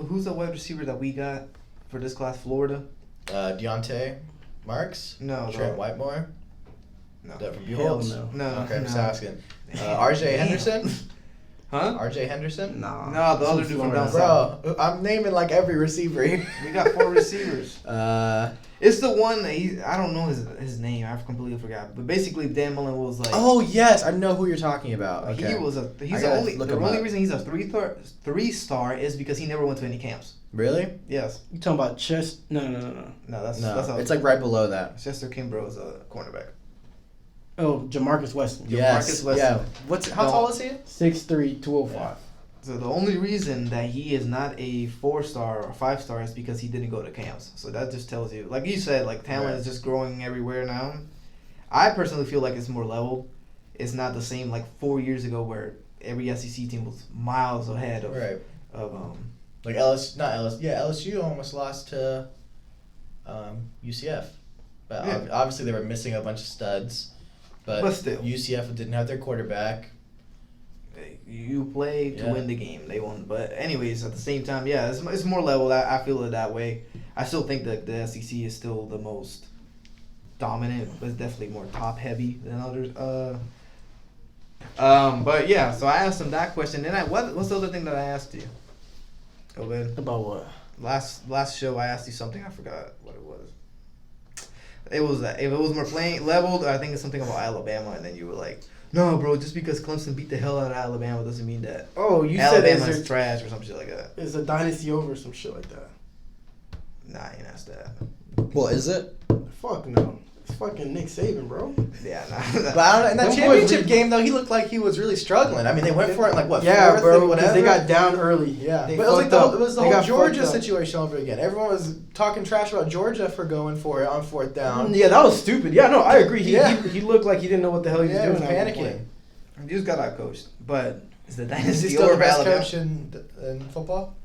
who's the wide receiver that we got for this class? Florida. Deontay Marks. No, Trent Whitemore. No. That from Hell Buchholz? no. No. Okay, I'm just no. asking. R.J. Henderson. Huh? R.J. Henderson. Nah. No, the other dude from down south. Bro, I'm naming like every receiver here. We got 4 receivers. Uh, It's the one that I don't know his name. I completely forgot. But basically, Dan Mullen was like. oh yes, I know who you're talking about. Okay. He's I the gotta only look the him only up. reason he's a 3-star is because he never went to any camps. Really? Yes. You talking about Chest? No. No, that's No, it's like right below that. Chester Kimbrough is a cornerback. Oh, Jamarcus Weston. Yes. Weston. Yeah. How tall is he? 6'3", 205. Yeah. So the only reason that he is not a 4-star or 5-star is because he didn't go to camps. So that just tells you, like you said, like talent Right. is just growing everywhere now. I personally feel like it's more level. It's not the same like 4 years ago where every SEC team was miles ahead of Right. of Like LSU almost lost to UCF, but Yeah. obviously they were missing a bunch of studs. But still. UCF didn't have their quarterback. you play to Yeah. win the game. They won. But anyways, at the same time, yeah, it's more level. I feel it that way. I still think that the SEC is still the most dominant, but it's definitely more top heavy than others. But yeah, so I asked him that question. Then what's the other thing that I asked you? Obed? About what? Last show I asked you something. I forgot what it was. It was that if it was more playing leveled, I think it's something about Alabama, and then you were like, "No, bro, just because Clemson beat the hell out of Alabama doesn't mean that Oh, you Alabama said is trash or some shit like that." is a dynasty over or some shit like that. Nah, I ain't asked that. Well, is it? Fuck no. It's fucking Nick Saban, bro. Yeah, But nah. I don't know. In that Them boys championship really- game, though, he looked like he was really struggling. I mean, they went for it like what? Yeah, fourth bro. and Because whatever. they got down early. Yeah, They but it was like fucked up. it was the They whole got Georgia fucked up. situation over again. Everyone was talking trash about Georgia for going for it on 4th down. Yeah, that was stupid. Yeah, no, I agree. Yeah. He looked like he didn't know what the hell he was Yeah, he doing. was at one panicking. point. You just got out coached. But is the Is dynasty he still over the best Alabama? coach in football?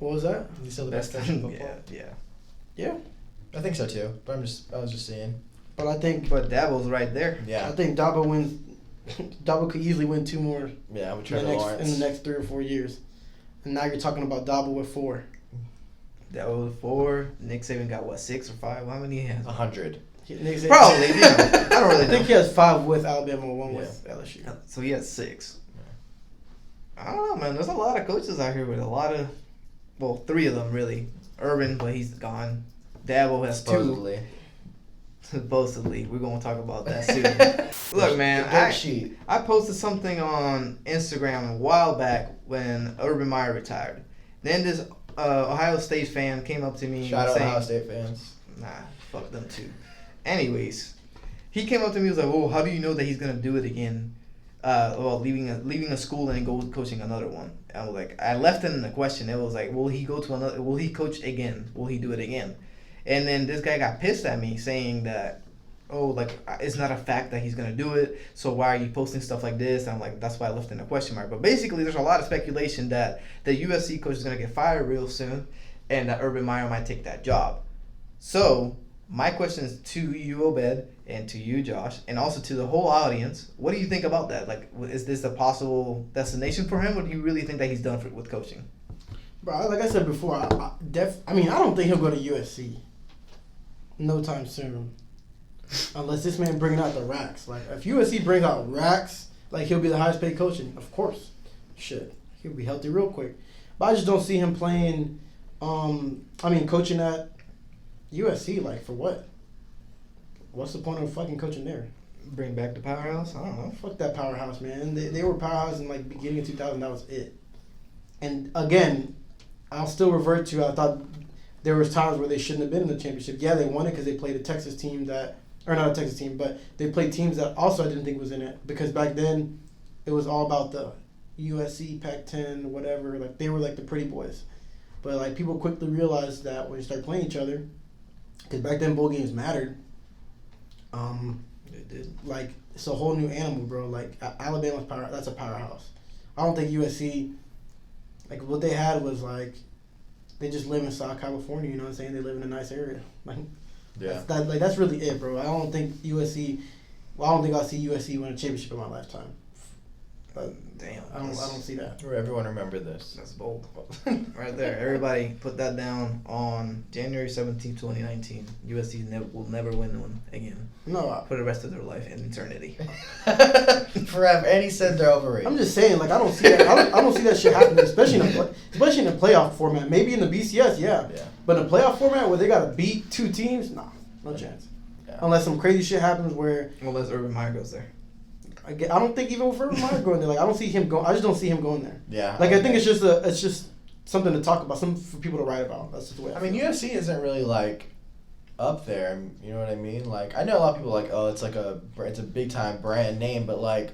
What was that? Is he still the best coach in football? Yeah. Yeah. I think so too. But I was just saying. But I think But Dabo's right there. Yeah. I think Dabo wins. Dabo could easily win 2 more Yeah, with in Trevor Lawrence. the next 3 or 4 years. And now you're talking about Dabo with 4. Dabo with 4. Nick Saban got what, 6 or 5? How many he has? 100. Probably. You know, I don't really I think know. he has 5 with Alabama, 1 with LSU. So he has 6. I don't know, man. There's a lot of coaches out here with a lot of, 3 of them really. Urban, but he's gone. Dabo has 2. Supposedly. Supposedly. We're going to talk about that soon. Look, man, I posted something on Instagram a while back when Urban Meyer retired. Then this Ohio State fan came up to me Shout out saying, Ohio State fans. Nah, fuck them too. Anyways, he came up to me and was like, "Oh, how do you know that he's gonna do it again? Leaving a school and go coaching another one." I was like, I left it in the question. It was like, will he go to another? Will he coach again? Will he do it again? And then this guy got pissed at me saying that, it's not a fact that he's gonna do it. So why are you posting stuff like this? And I'm like, that's why I left in a question mark. But basically, there's a lot of speculation that the USC coach is gonna get fired real soon, and that Urban Meyer might take that job. So my question is to you, Obed, and to you, Josh, and also to the whole audience. What do you think about that? Like, is this a possible destination for him, or do you really think that he's done with coaching? Bro, like I said before, I don't think he'll go to USC no time soon. Unless this man bringing out the racks. Like, if USC brings out racks, like, he'll be the highest paid coach, and of course. Shit. He'll be healthy real quick. But I just don't see him playing, coaching at USC, like, for what? What's the point of fucking coaching there? Bring back the powerhouse? I don't know. Fuck that powerhouse, man. They were powerhouse in, like, beginning of 2000. That was it. And, again, I'll still revert to, I thought there was times where they shouldn't have been in the championship. Yeah, they won it because they played a Texas team or not a Texas team, but they played teams that also I didn't think was in it. Because back then, it was all about the USC, Pac-10, whatever. Like, they were, like, the pretty boys. But, like, people quickly realized that when you start playing each other, because back then bowl games mattered. They did. Like, it's a whole new animal, bro. Like, Alabama's that's a powerhouse. I don't think USC, like, what they had was, like, they just live in South California, you know what I'm saying? They live in a nice area. Like, Yeah. That's really it, bro. I don't think I'll see USC win a championship in my lifetime. Damn. I don't see that. Everyone remember this. That's bold. Right there. Everybody put that down on January 17th, 2019. USC will never win one again. No. For the rest of their life and eternity. Forever. And he said they're overrated. I'm just saying, like, I don't see that. I don't see that shit happening, especially in a playoff format. Maybe in the BCS, yeah. But in a playoff format where they got to beat 2 teams, nah, no chance. Yeah. Unless some crazy shit happens where. Unless Urban Meyer goes there. I don't think even with Urban Meyer going there, like, I don't see him going. I just don't see him going there. Yeah. Like, I think it's just something to talk about, something for people to write about. That's just the way. I mean, UFC isn't really like up there. You know what I mean? Like, I know a lot of people are like, oh, it's a big time brand name, but like,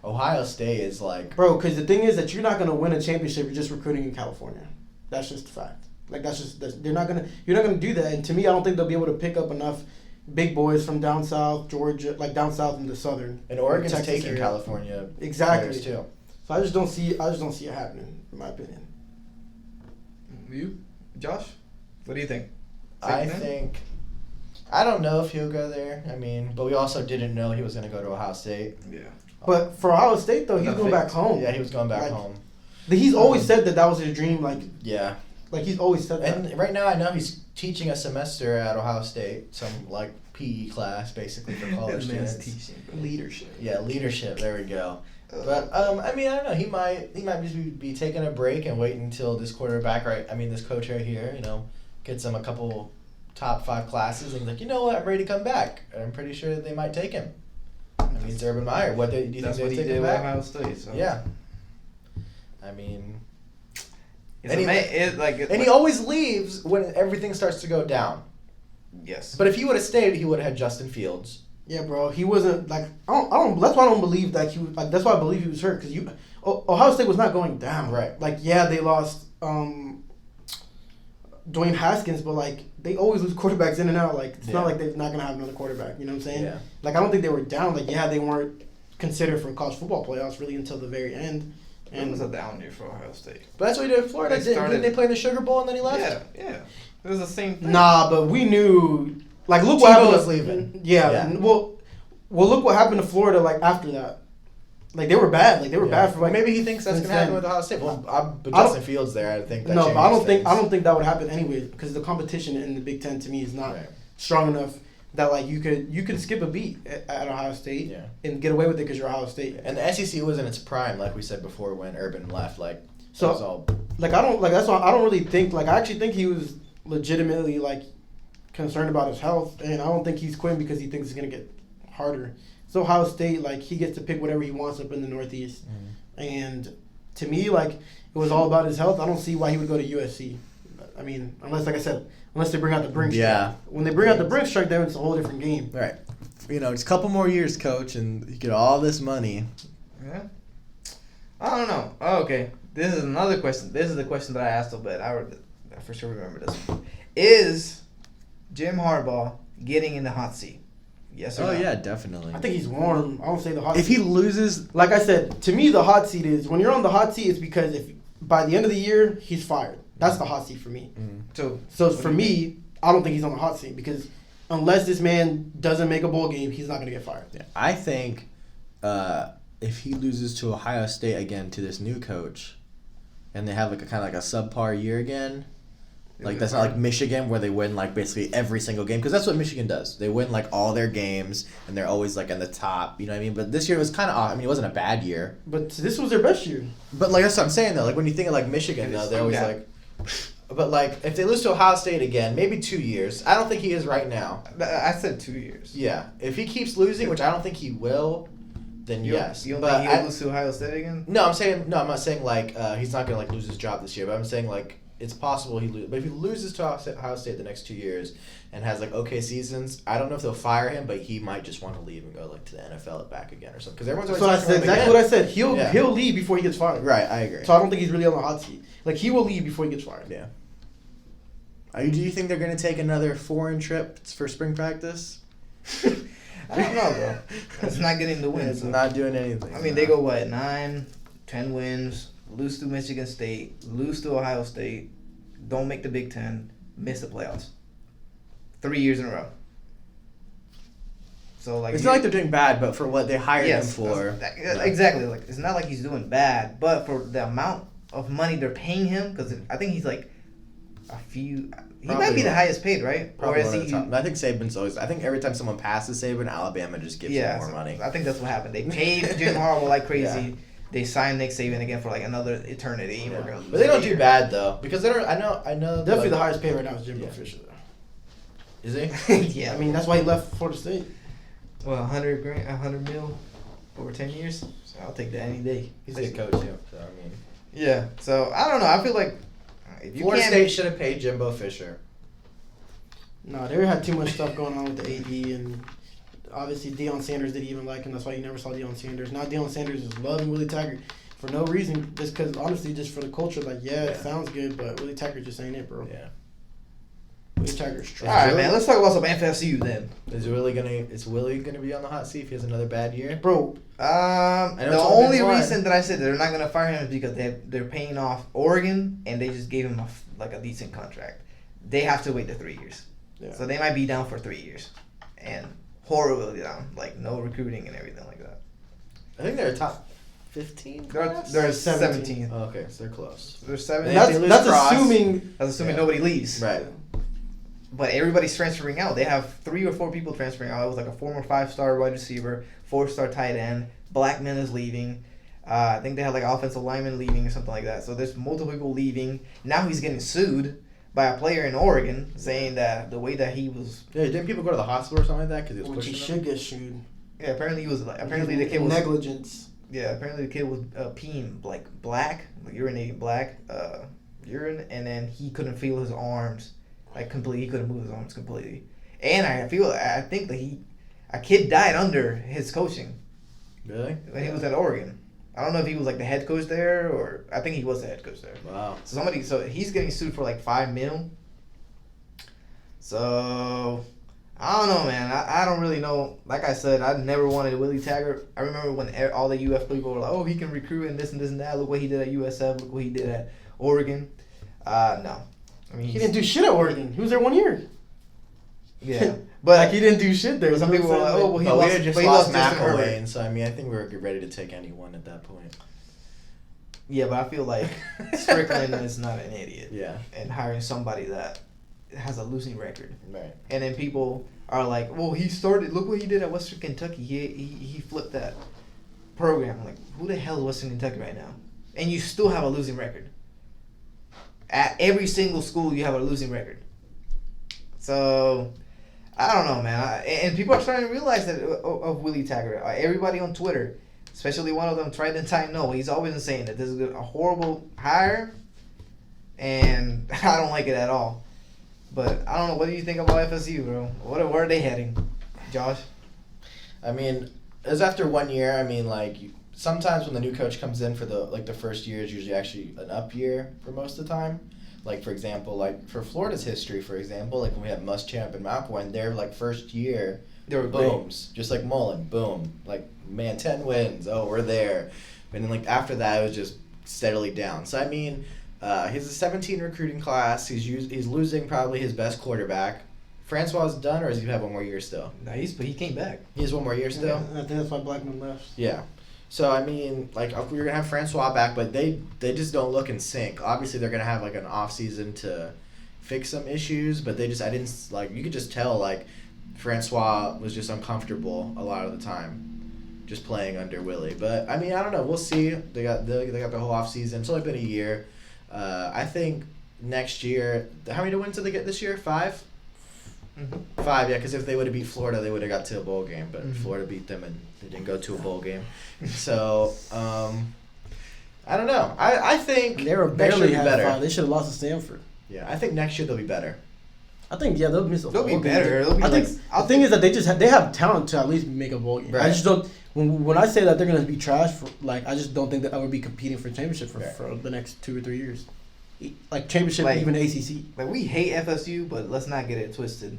Ohio State is like. Bro, because the thing is that you're not gonna win a championship. You're just recruiting in California. That's just a fact. Like, you're not gonna do that. And to me, I don't think they'll be able to pick up enough big boys from down south, Georgia, like down south into southern. And Oregon's Texas taking area. California Exactly. players too. So I just don't see it happening, in my opinion. You, Josh, what do you think? I don't know if he'll go there. I mean, but we also didn't know he was going to go to Ohio State. Yeah. But for Ohio State though, he's going back home. Yeah, he was going back home. He's always said that was his dream. Like. Yeah. Like, he's always said that. And right now, I know he's teaching a semester at Ohio State, some, like, PE class, basically, for college students. Teaching. Leadership. Yeah, leadership. There we go. But, I mean, I don't know. He might just be taking a break and waiting until this this coach right here, you know, gets him a couple top 5 classes. And he's like, you know what, I'm ready to come back. And I'm pretty sure that they might take him. I mean, it's Urban Meyer. Do you think they take him back? Ohio State. So. Yeah. I mean... And he always leaves when everything starts to go down. Yes. But if he would have stayed, he would have had Justin Fields. Yeah, bro. He wasn't like I don't. That's why I don't believe that he was. Like, that's why I believe he was hurt because Ohio State was not going down. Right. Like, yeah, they lost Dwayne Haskins, but like they always lose quarterbacks in and out. Like, it's not like they're not gonna have another quarterback. You know what I'm saying? Yeah. Like, I don't think they were down. Like, yeah, they weren't considered for college football playoffs really until the very end. And it was a down year for Ohio State. But that's what he did in Florida. Didn't they play in the Sugar Bowl and then he left? Yeah. It was the same thing. Nah, but we knew. Like, look what Tebow happened. was leaving. Yeah. Yeah. Well, look what happened to Florida. Like after that, like they were bad. Like they were bad for like. Maybe he thinks that's since gonna happen then. with Ohio State. Well, but I don't- Justin Fields there, I think. That No, but I don't changes think things. that would happen anyway because the competition in the Big Ten to me is not Right. strong enough that like you could skip a beat at Ohio State Yeah. and get away with it because you're Ohio State. And the SEC was in its prime, like we said before, when Urban left. Like, So- it was all Like I don't like that's why I don't really think like I actually think he was legitimately like concerned about his health and I don't think he's quitting because he thinks it's gonna get harder. So Ohio State like he gets to pick whatever he wants up in the Northeast, and to me like it was all about his health. I don't see why he would go to USC. I mean, unless like I said, unless they bring out the Brink strike. Yeah. When they bring out the Brink strike, then it's a whole different game. right. You know, just a couple more years, coach, and you get all this money. Yeah. I don't know. Oh, okay. This is another question. This is the question that I asked a bit. I for sure remember this one. Is Jim Harbaugh getting in the hot seat? Yes or Oh no? yeah, definitely. I think he's warm. I don't say the hot If seat. he loses, Like I said, to me, the hot seat is when you're on the hot seat. It's because if by the end of the year he's fired. That's the hot seat for me. So So what for do you me, I don't think he's on the hot seat because unless this man doesn't make a bowl game, he's not gonna get fired. yeah, I think if he loses to Ohio State again to this new coach, and they have like a kind of like a subpar year again. Like that's not like Michigan where they win like basically every single game because that's what Michigan does. They win like all their games and they're always like in the top. You know what I mean? But this year was kind of I mean it wasn't a bad year. But this was their best year. But like that's what I'm saying though. Like when you think of like Michigan though, they're always like. But like if they lose to Ohio State again, maybe 2 years. I don't think he is right now. I said 2 years. Yeah, if he keeps losing, which I don't think he will, then yes. You don't but think he'll lose to Ohio State again? No, I'm not saying like he's not gonna like lose his job this year. But I'm saying like. It's possible he loses, but if he loses to Ohio State the next 2 years and has like okay seasons, I don't know if they'll fire him, but he might just want to leave and go like to the NFL back again or something. Because everyone's always So that's talking about him exactly again. what I said. He'll leave before he gets fired. Right, I agree. So I don't think he's really on the hot seat. Like he will leave before he gets fired. Yeah. Do you think they're gonna take another foreign trip for spring practice? I don't know, bro. It's not getting the wins. It's not doing anything. I mean, they go what 9, 10 wins, lose to Michigan State, lose to Ohio State, don't make the Big Ten, miss the playoffs, 3 years in a row. So like, It's not like they're doing bad, but for what they hired him for. Exactly. Like it's not like he's doing bad, but for the amount of money they're paying him, because I think he's like a few. He Probably might be the one- highest paid, right? Probably or is one of he? the top. I think Saban's always. I think every time someone passes Saban, Alabama just gives him more so money. I think that's what happened. They paid Jim Harbaugh like crazy. Yeah. They signed Nick Saban again for like another eternity. Yeah. We're gonna lose But they don't every do year. bad though because they don't. I know. Definitely like, the highest paid right now is Jimbo Yeah. Fisher. Though. Is he? Yeah. I mean that's why he left Florida State. Well, 100 mil over 10 years. So I'll take that any day. He's a good coach too. So I mean, Yeah. So I don't know. I feel like if you Florida can't. State should have paid Jimbo Fisher. No, they had too much stuff going on with the AD, and obviously Deion Sanders didn't even like him. That's why you never saw Deion Sanders. Now Deion Sanders is loving Willie Taggart for no reason, just because honestly, just for the culture. Like, yeah, it sounds good, but Willie Taggart just ain't it, bro. Yeah. Willie Taggart's All trash. right, man. Let's talk about some FSU then. Is Willie gonna be on the hot seat if he has another bad year? Bro, know The it's all been only fine. reason that I said they're not gonna fire him is because they're paying off Oregon and they just gave him a decent contract. They have to wait the 3 years, yeah. so they might be down for 3 years, and horribly down, like no recruiting and everything like that. I think they're top 15. They're 17. Oh, okay, so they're close. They're 7. And they lose Cross. That's assuming. Nobody leaves. Right. But everybody's transferring out. They have 3 or 4 people transferring out. It was like a former 5-star wide receiver, 4-star tight end. Blackman is leaving. I think they had like offensive lineman leaving or something like that. So there's multiple people leaving. Now he's getting sued by a player in Oregon saying that the way that he was. Yeah, didn't people go to the hospirator or something like that because he was Which he pushing them? should get sued. Yeah, apparently he was like. Apparently the kid was. negligence. Yeah, apparently the kid was peeing like black, like urinating black urine, and then he couldn't feel his arms, like completely. He couldn't move his arms completely. And I think that a kid died under his coaching Really? when he was at Oregon. I don't know if he was like the head coach there, or I think he was the head coach there. Wow. So he's getting sued for like $5 million. So I don't know, man. I don't really know. Like I said, I never wanted Willie Taggart. I remember when all the UF people were like, "Oh, he can recruit and this and that. Look what he did at USF. Look what he did at Oregon." No, I mean, He didn't do shit at Oregon. He was there 1 year. Yeah, But like he didn't do shit there. Some You know people what are I'm like, saying? oh, well, he But lost, we had just but he lost Justin Herbert. McElwain, so I mean, I think we're ready to take anyone at that point. Yeah, but I feel like Strickland is not an idiot. Yeah. And hiring somebody that has a losing record. Right. And then people are like, well, he started, look what he did at Western Kentucky. He flipped that program. Like, who the hell is Western Kentucky right now? And you still have a losing record. At every single school, you have a losing record. So, I don't know, man. And people are starting to realize that of Willie Taggart. Everybody on Twitter, especially one of them, Trident Time, no, he's always been saying that this is a horrible hire, and I don't like it at all. But I don't know. What do you think about FSU, bro? Where are they heading, Josh? I mean, it's after 1 year. I mean, like, sometimes when the new coach comes in for the first year is usually actually an up year for most of the time. Like, for example, like for Florida's history, for example, like when we had Muschamp and McElwain, their like first year, They were booms, just like Mullen, boom, like man, 10 wins, oh we're there, and then like after that it was just steadily down. So I mean, he's a 17 recruiting class. He's losing probably his best quarterback. Francois is done, or does he have one more year still? But he came back. He has one more year still. I think that's why Blackman left. Yeah. So I mean, like we're gonna have Francois back, but they just don't look in sync. Obviously, they're gonna have like an off season to fix some issues, but I didn't like you could just tell like Francois was just uncomfortable a lot of the time, just playing under Willie. But I mean, I don't know. We'll see. They got the whole off season. It's only been a year. I think next year, how many wins did they get this year? 5. Mm-hmm. 5, yeah, because if they would have beat Florida, they would have got to a bowl game, but Florida beat them and they didn't go to a bowl game. So, I don't know. I think They were next year barely will be had better. 5. They should have lost to Stanford. Yeah, I think next year they'll be better. I think they'll miss a They'll bowl be game. better. They'll be I think like- the thing is that they have talent to at least make a bowl game. I Right. just don't. When I say that they're gonna be trash, I just don't think that I would be competing for championship for the next 2 or 3 years. Like championship, Like- even ACC. Like, we hate FSU, but let's not get it twisted.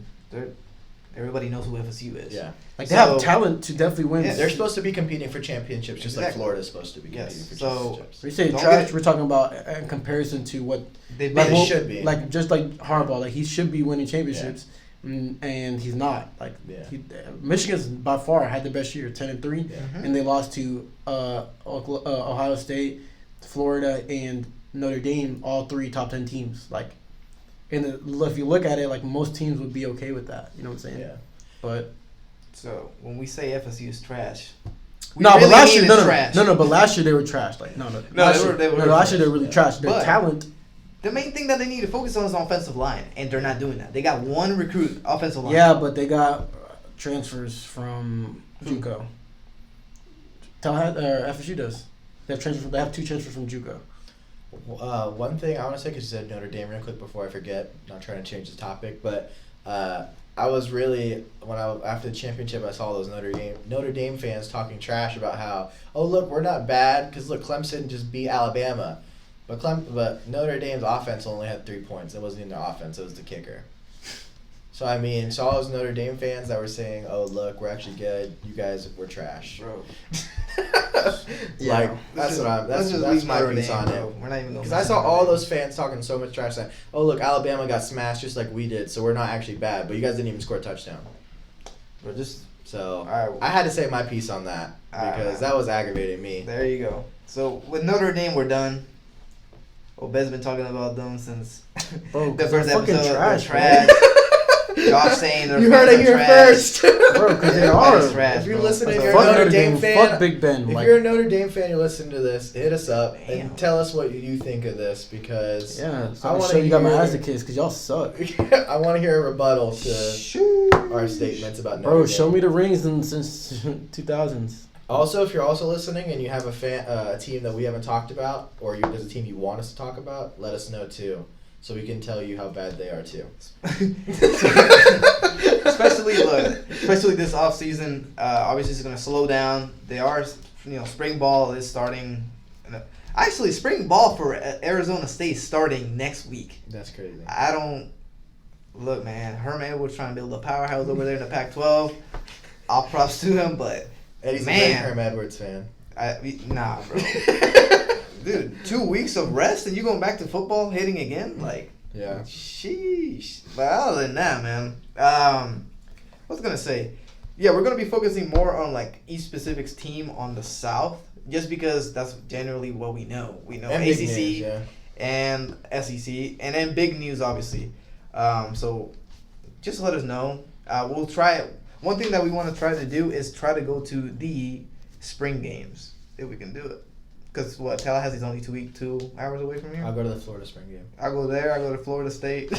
Everybody knows who FSU is. Yeah. Like they So- have talent to definitely win. Yeah, They're supposed to be competing for championships, just like Exactly. Florida's supposed to be Yes. competing for So- championships. We say Don't trash. get it- We're talking about in comparison to what They've like been. They what- should be. like just like Harbaugh. Like he should be winning championships, and he's not. Like Yeah. Michigan's by far had the best year, 10-3, Yeah. and they lost to Ohio State, Florida, and Notre Dame. All 3 top 10 teams. Like, and if you look at it, like most teams would be okay with that. You know what I'm saying? Yeah. But So when we say FSU is trash, we no, really but last mean year, it's no. trash. But last year they were trash. Like no, No, last they year, were last year they were really trash. trash. Their But- talent. The main thing that they need to focus on is offensive line, and they're not doing that. They got one recruit offensive line. Yeah, but they got transfers from JUCO. FSU does. They have transfers. They have 2 transfers from JUCO. One thing I want to say, because you said Notre Dame real quick before I forget, not trying to change the topic, but I was really, after the championship, I saw those Notre Dame fans talking trash about how, oh look, we're not bad because look, Clemson just beat Alabama, but Notre Dame's offense only had 3 points. It wasn't even their offense; it was the kicker. So I mean, all those Notre Dame fans that were saying, "Oh look, we're actually good. You guys were trash." Bro. Like that's my piece on it. We're not even going. Because I saw all those fans talking so much trash, saying, "Oh look, Alabama got smashed just like we did, so we're not actually bad." But you guys didn't even score a touchdown. Bro, just So Alright. I had to say my piece on that because Alright. that was aggravating me. there you go. So with Notre Dame, we're done. Obed's been talking about them since Bro, the 'cause first they're fucking episode. trash, They're trash. Josh saying they're You heard it here trash. first. Bro, because they Everybody's are. trash, If you're bro. listening, So you're Fuck a Notre Notre Dame Dame. fan. Fuck Big Ben. If Like, you're a Notre Dame fan, you listen to this, hit us up Damn. and tell us what you think of this because yeah, so I I'm wanna sure you got my hear- ass to kiss because y'all suck. I want to hear a rebuttal to our statements about Notre Bro, Dame. show me the rings since 2000s. Also, if you're also listening and you have a team that we haven't talked about, or there's a team you want us to talk about, let us know too, so we can tell you how bad they are too. especially this off season. Obviously, it's going to slow down. They are, spring ball is starting. Actually, spring ball for Arizona State starting next week. That's crazy. I don't look, man. Herman Edwards trying to build a powerhouse over there in the Pac-12. All props to him, but Eddie's a Man. big Herm Edwards fan. nah, bro. Dude, 2 weeks of rest and you going back to football hitting again? Like, Yeah. Sheesh. But other than that, man, what was I gonna say? Yeah, we're gonna be focusing more on like each Pacific's team on the South, just because that's generally what we know. We know And big ACC names, yeah. and SEC, and then big news, obviously. So just let us know. We'll try. One thing that we want to try to do is try to go to the spring games if we can do it. Because Tallahassee's only 2 hours away from here. I'll go to the Florida spring game. I go there. I go to Florida State,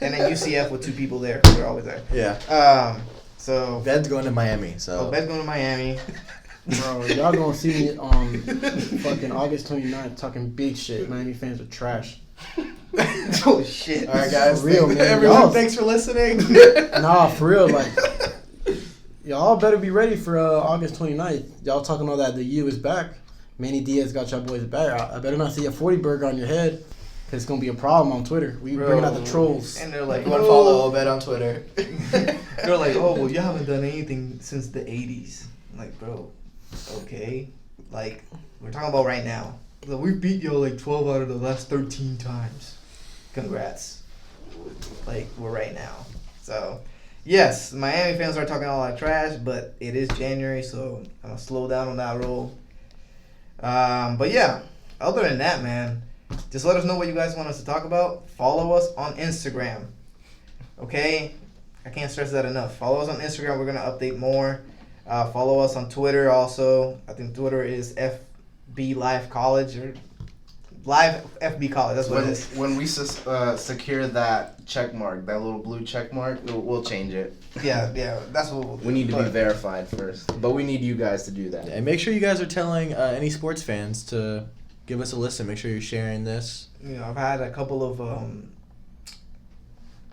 and then UCF with 2 people there. We're always there. Yeah. So Bed's going to Miami, so. Bed's going to Miami. Bro, y'all gonna see me on fucking August 29th talking big shit. Miami fans are trash. Oh shit! All right, guys. For real, man. Everyone, Y'all- thanks for listening. Nah, for real, like y'all better be ready for August 29th. Y'all talking all that the U is back. Manny Diaz got y'all boys back. I better not see a 40 burger on your head, cause it's gonna be a problem on Twitter. We bringing out the trolls. And they're like, Go and follow Obed on Twitter. they're like, oh well, you haven't done anything since the '80s. I'm like, bro, okay, like we're talking about right now. So we beat y'all like 12 out of the last 13 times. Congrats. Like we're right now. So yes, Miami fans are talking all that trash, but it is January, so I'm gonna slow down on that roll. But yeah, other than that, man, just let us know what you guys want us to talk about. Follow us on Instagram. Okay? I can't stress that enough. Follow us on Instagram. We're going to update more. Follow us on Twitter also. I think Twitter is FBlive College or Live FB College. That's what it is. When we secure that check mark, that little blue check mark, we'll change it. Yeah, that's what we'll do. We need to be But- verified first, but we need you guys to do that. And make sure you guys are telling any sports fans to give us a listen. Make sure you're sharing this. You know, I've had a couple of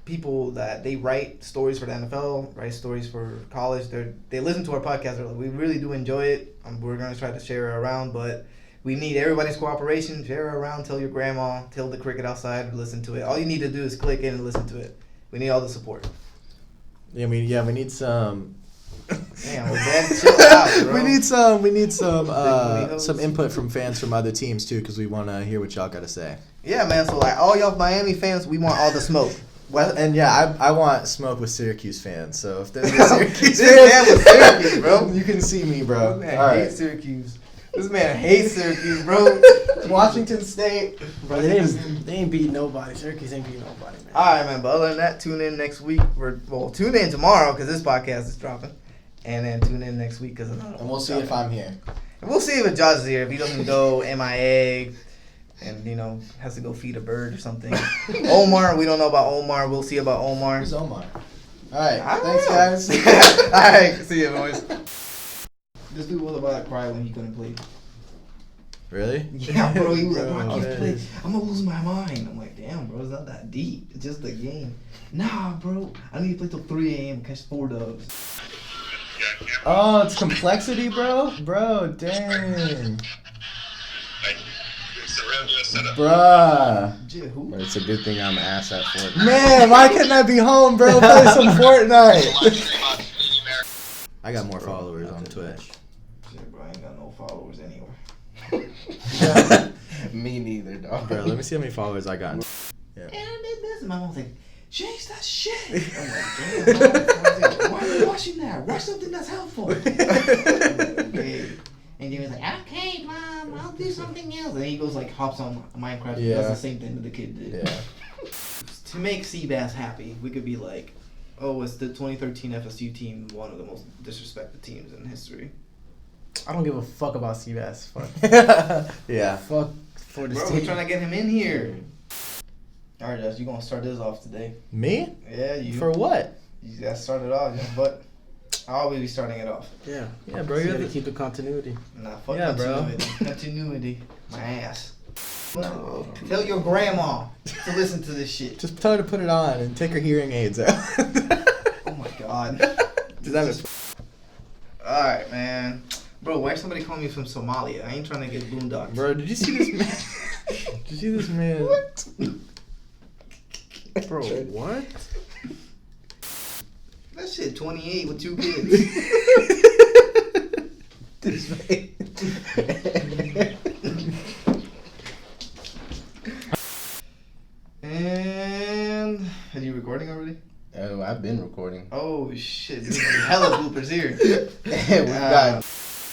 people that they write stories for the NFL, write stories for college. They listen to our podcast. They're like, we really do enjoy it. We're gonna try to share it around, but we need everybody's cooperation. Share it around. Tell your grandma. Tell the cricket outside. Listen to it. All you need to do is click in and listen to it. We need all the support. Yeah, we need some. Damn, well, Ben, chill out, bro. We need some hoes. input from fans from other teams too, because we want to hear what y'all got to say. Yeah, man. So like, all y'all Miami fans, we want all the smoke. Well, and yeah, I want smoke with Syracuse fans. So if there's a Syracuse This man was Syracuse, bro. you can see me, bro. This man All hates right. Syracuse. This man hates Syracuse, bro. Washington State. Bro, they ain't beat nobody. Syracuse ain't beat nobody, man. All right, man. But other than that, tune in next week. Tune in tomorrow because this podcast is dropping, and then tune in next week because And we'll see if I'm here. And we'll see if Josh is here. If he doesn't go MIA, and has to go feed a bird or something. Omar, we don't know about Omar. We'll see about Omar. Who's Omar? All right. I don't Thanks, know. guys. All right, see you, boys. This dude was about to cry when he couldn't play. Really? Yeah, bro. He was like, Bro, "I can't that play. is- I'm gonna lose my mind." I'm like, "Damn, bro, it's not that deep. It's just a game." Nah, bro. I need to play till 3 a.m. catch 4 doves. Oh, it's complexity, bro. Bro, dang. It's a real good setup. Bruh. Jit, who? It's a good thing I'm ass at Fortnite. Man, why couldn't I be home, bro? Play some Fortnite. I got more followers on Twitch. Shit, bro. I ain't got no followers anywhere. Me neither, dog. Bro, let me see how many followers I got. And I did this, and my mom's like, "Chase that shit." I'm like, "Damn, Mom." Why are you watching that? Watch something that's helpful. Okay. And he was like, "Okay, Mom, I'll do something else." And then he goes like hops on Minecraft and Yeah. does the same thing that the kid did. Yeah. To make Seabass happy, we could be like, "Oh, it's the 2013 FSU team, one of the most disrespected teams in history." I don't give a fuck about Seabass. Fuck. Yeah. Fuck for this Bro, we're team. trying to get him in here. All right, Josh, you gonna start this off today? Me? Yeah, you. For what? You gotta start it off, yeah, but I'll always be starting it off. Yeah. Yeah, bro. You You have to have keep the continuity. Nah, fuck Yeah, bro. continuity. Continuity. My ass. Tell your grandma to listen to this shit. Just tell her to put it on and take her hearing aids out. Oh my god. Does that make Alright, man. Bro, why somebody calling me from Somalia? I ain't trying to get boondocked. Bro, did you see this man? Did you see this man? What? Bro, what? That shit 28 with 2 kids. This man. And Are you recording already? I've been recording. Oh shit! There's hella bloopers here. We've got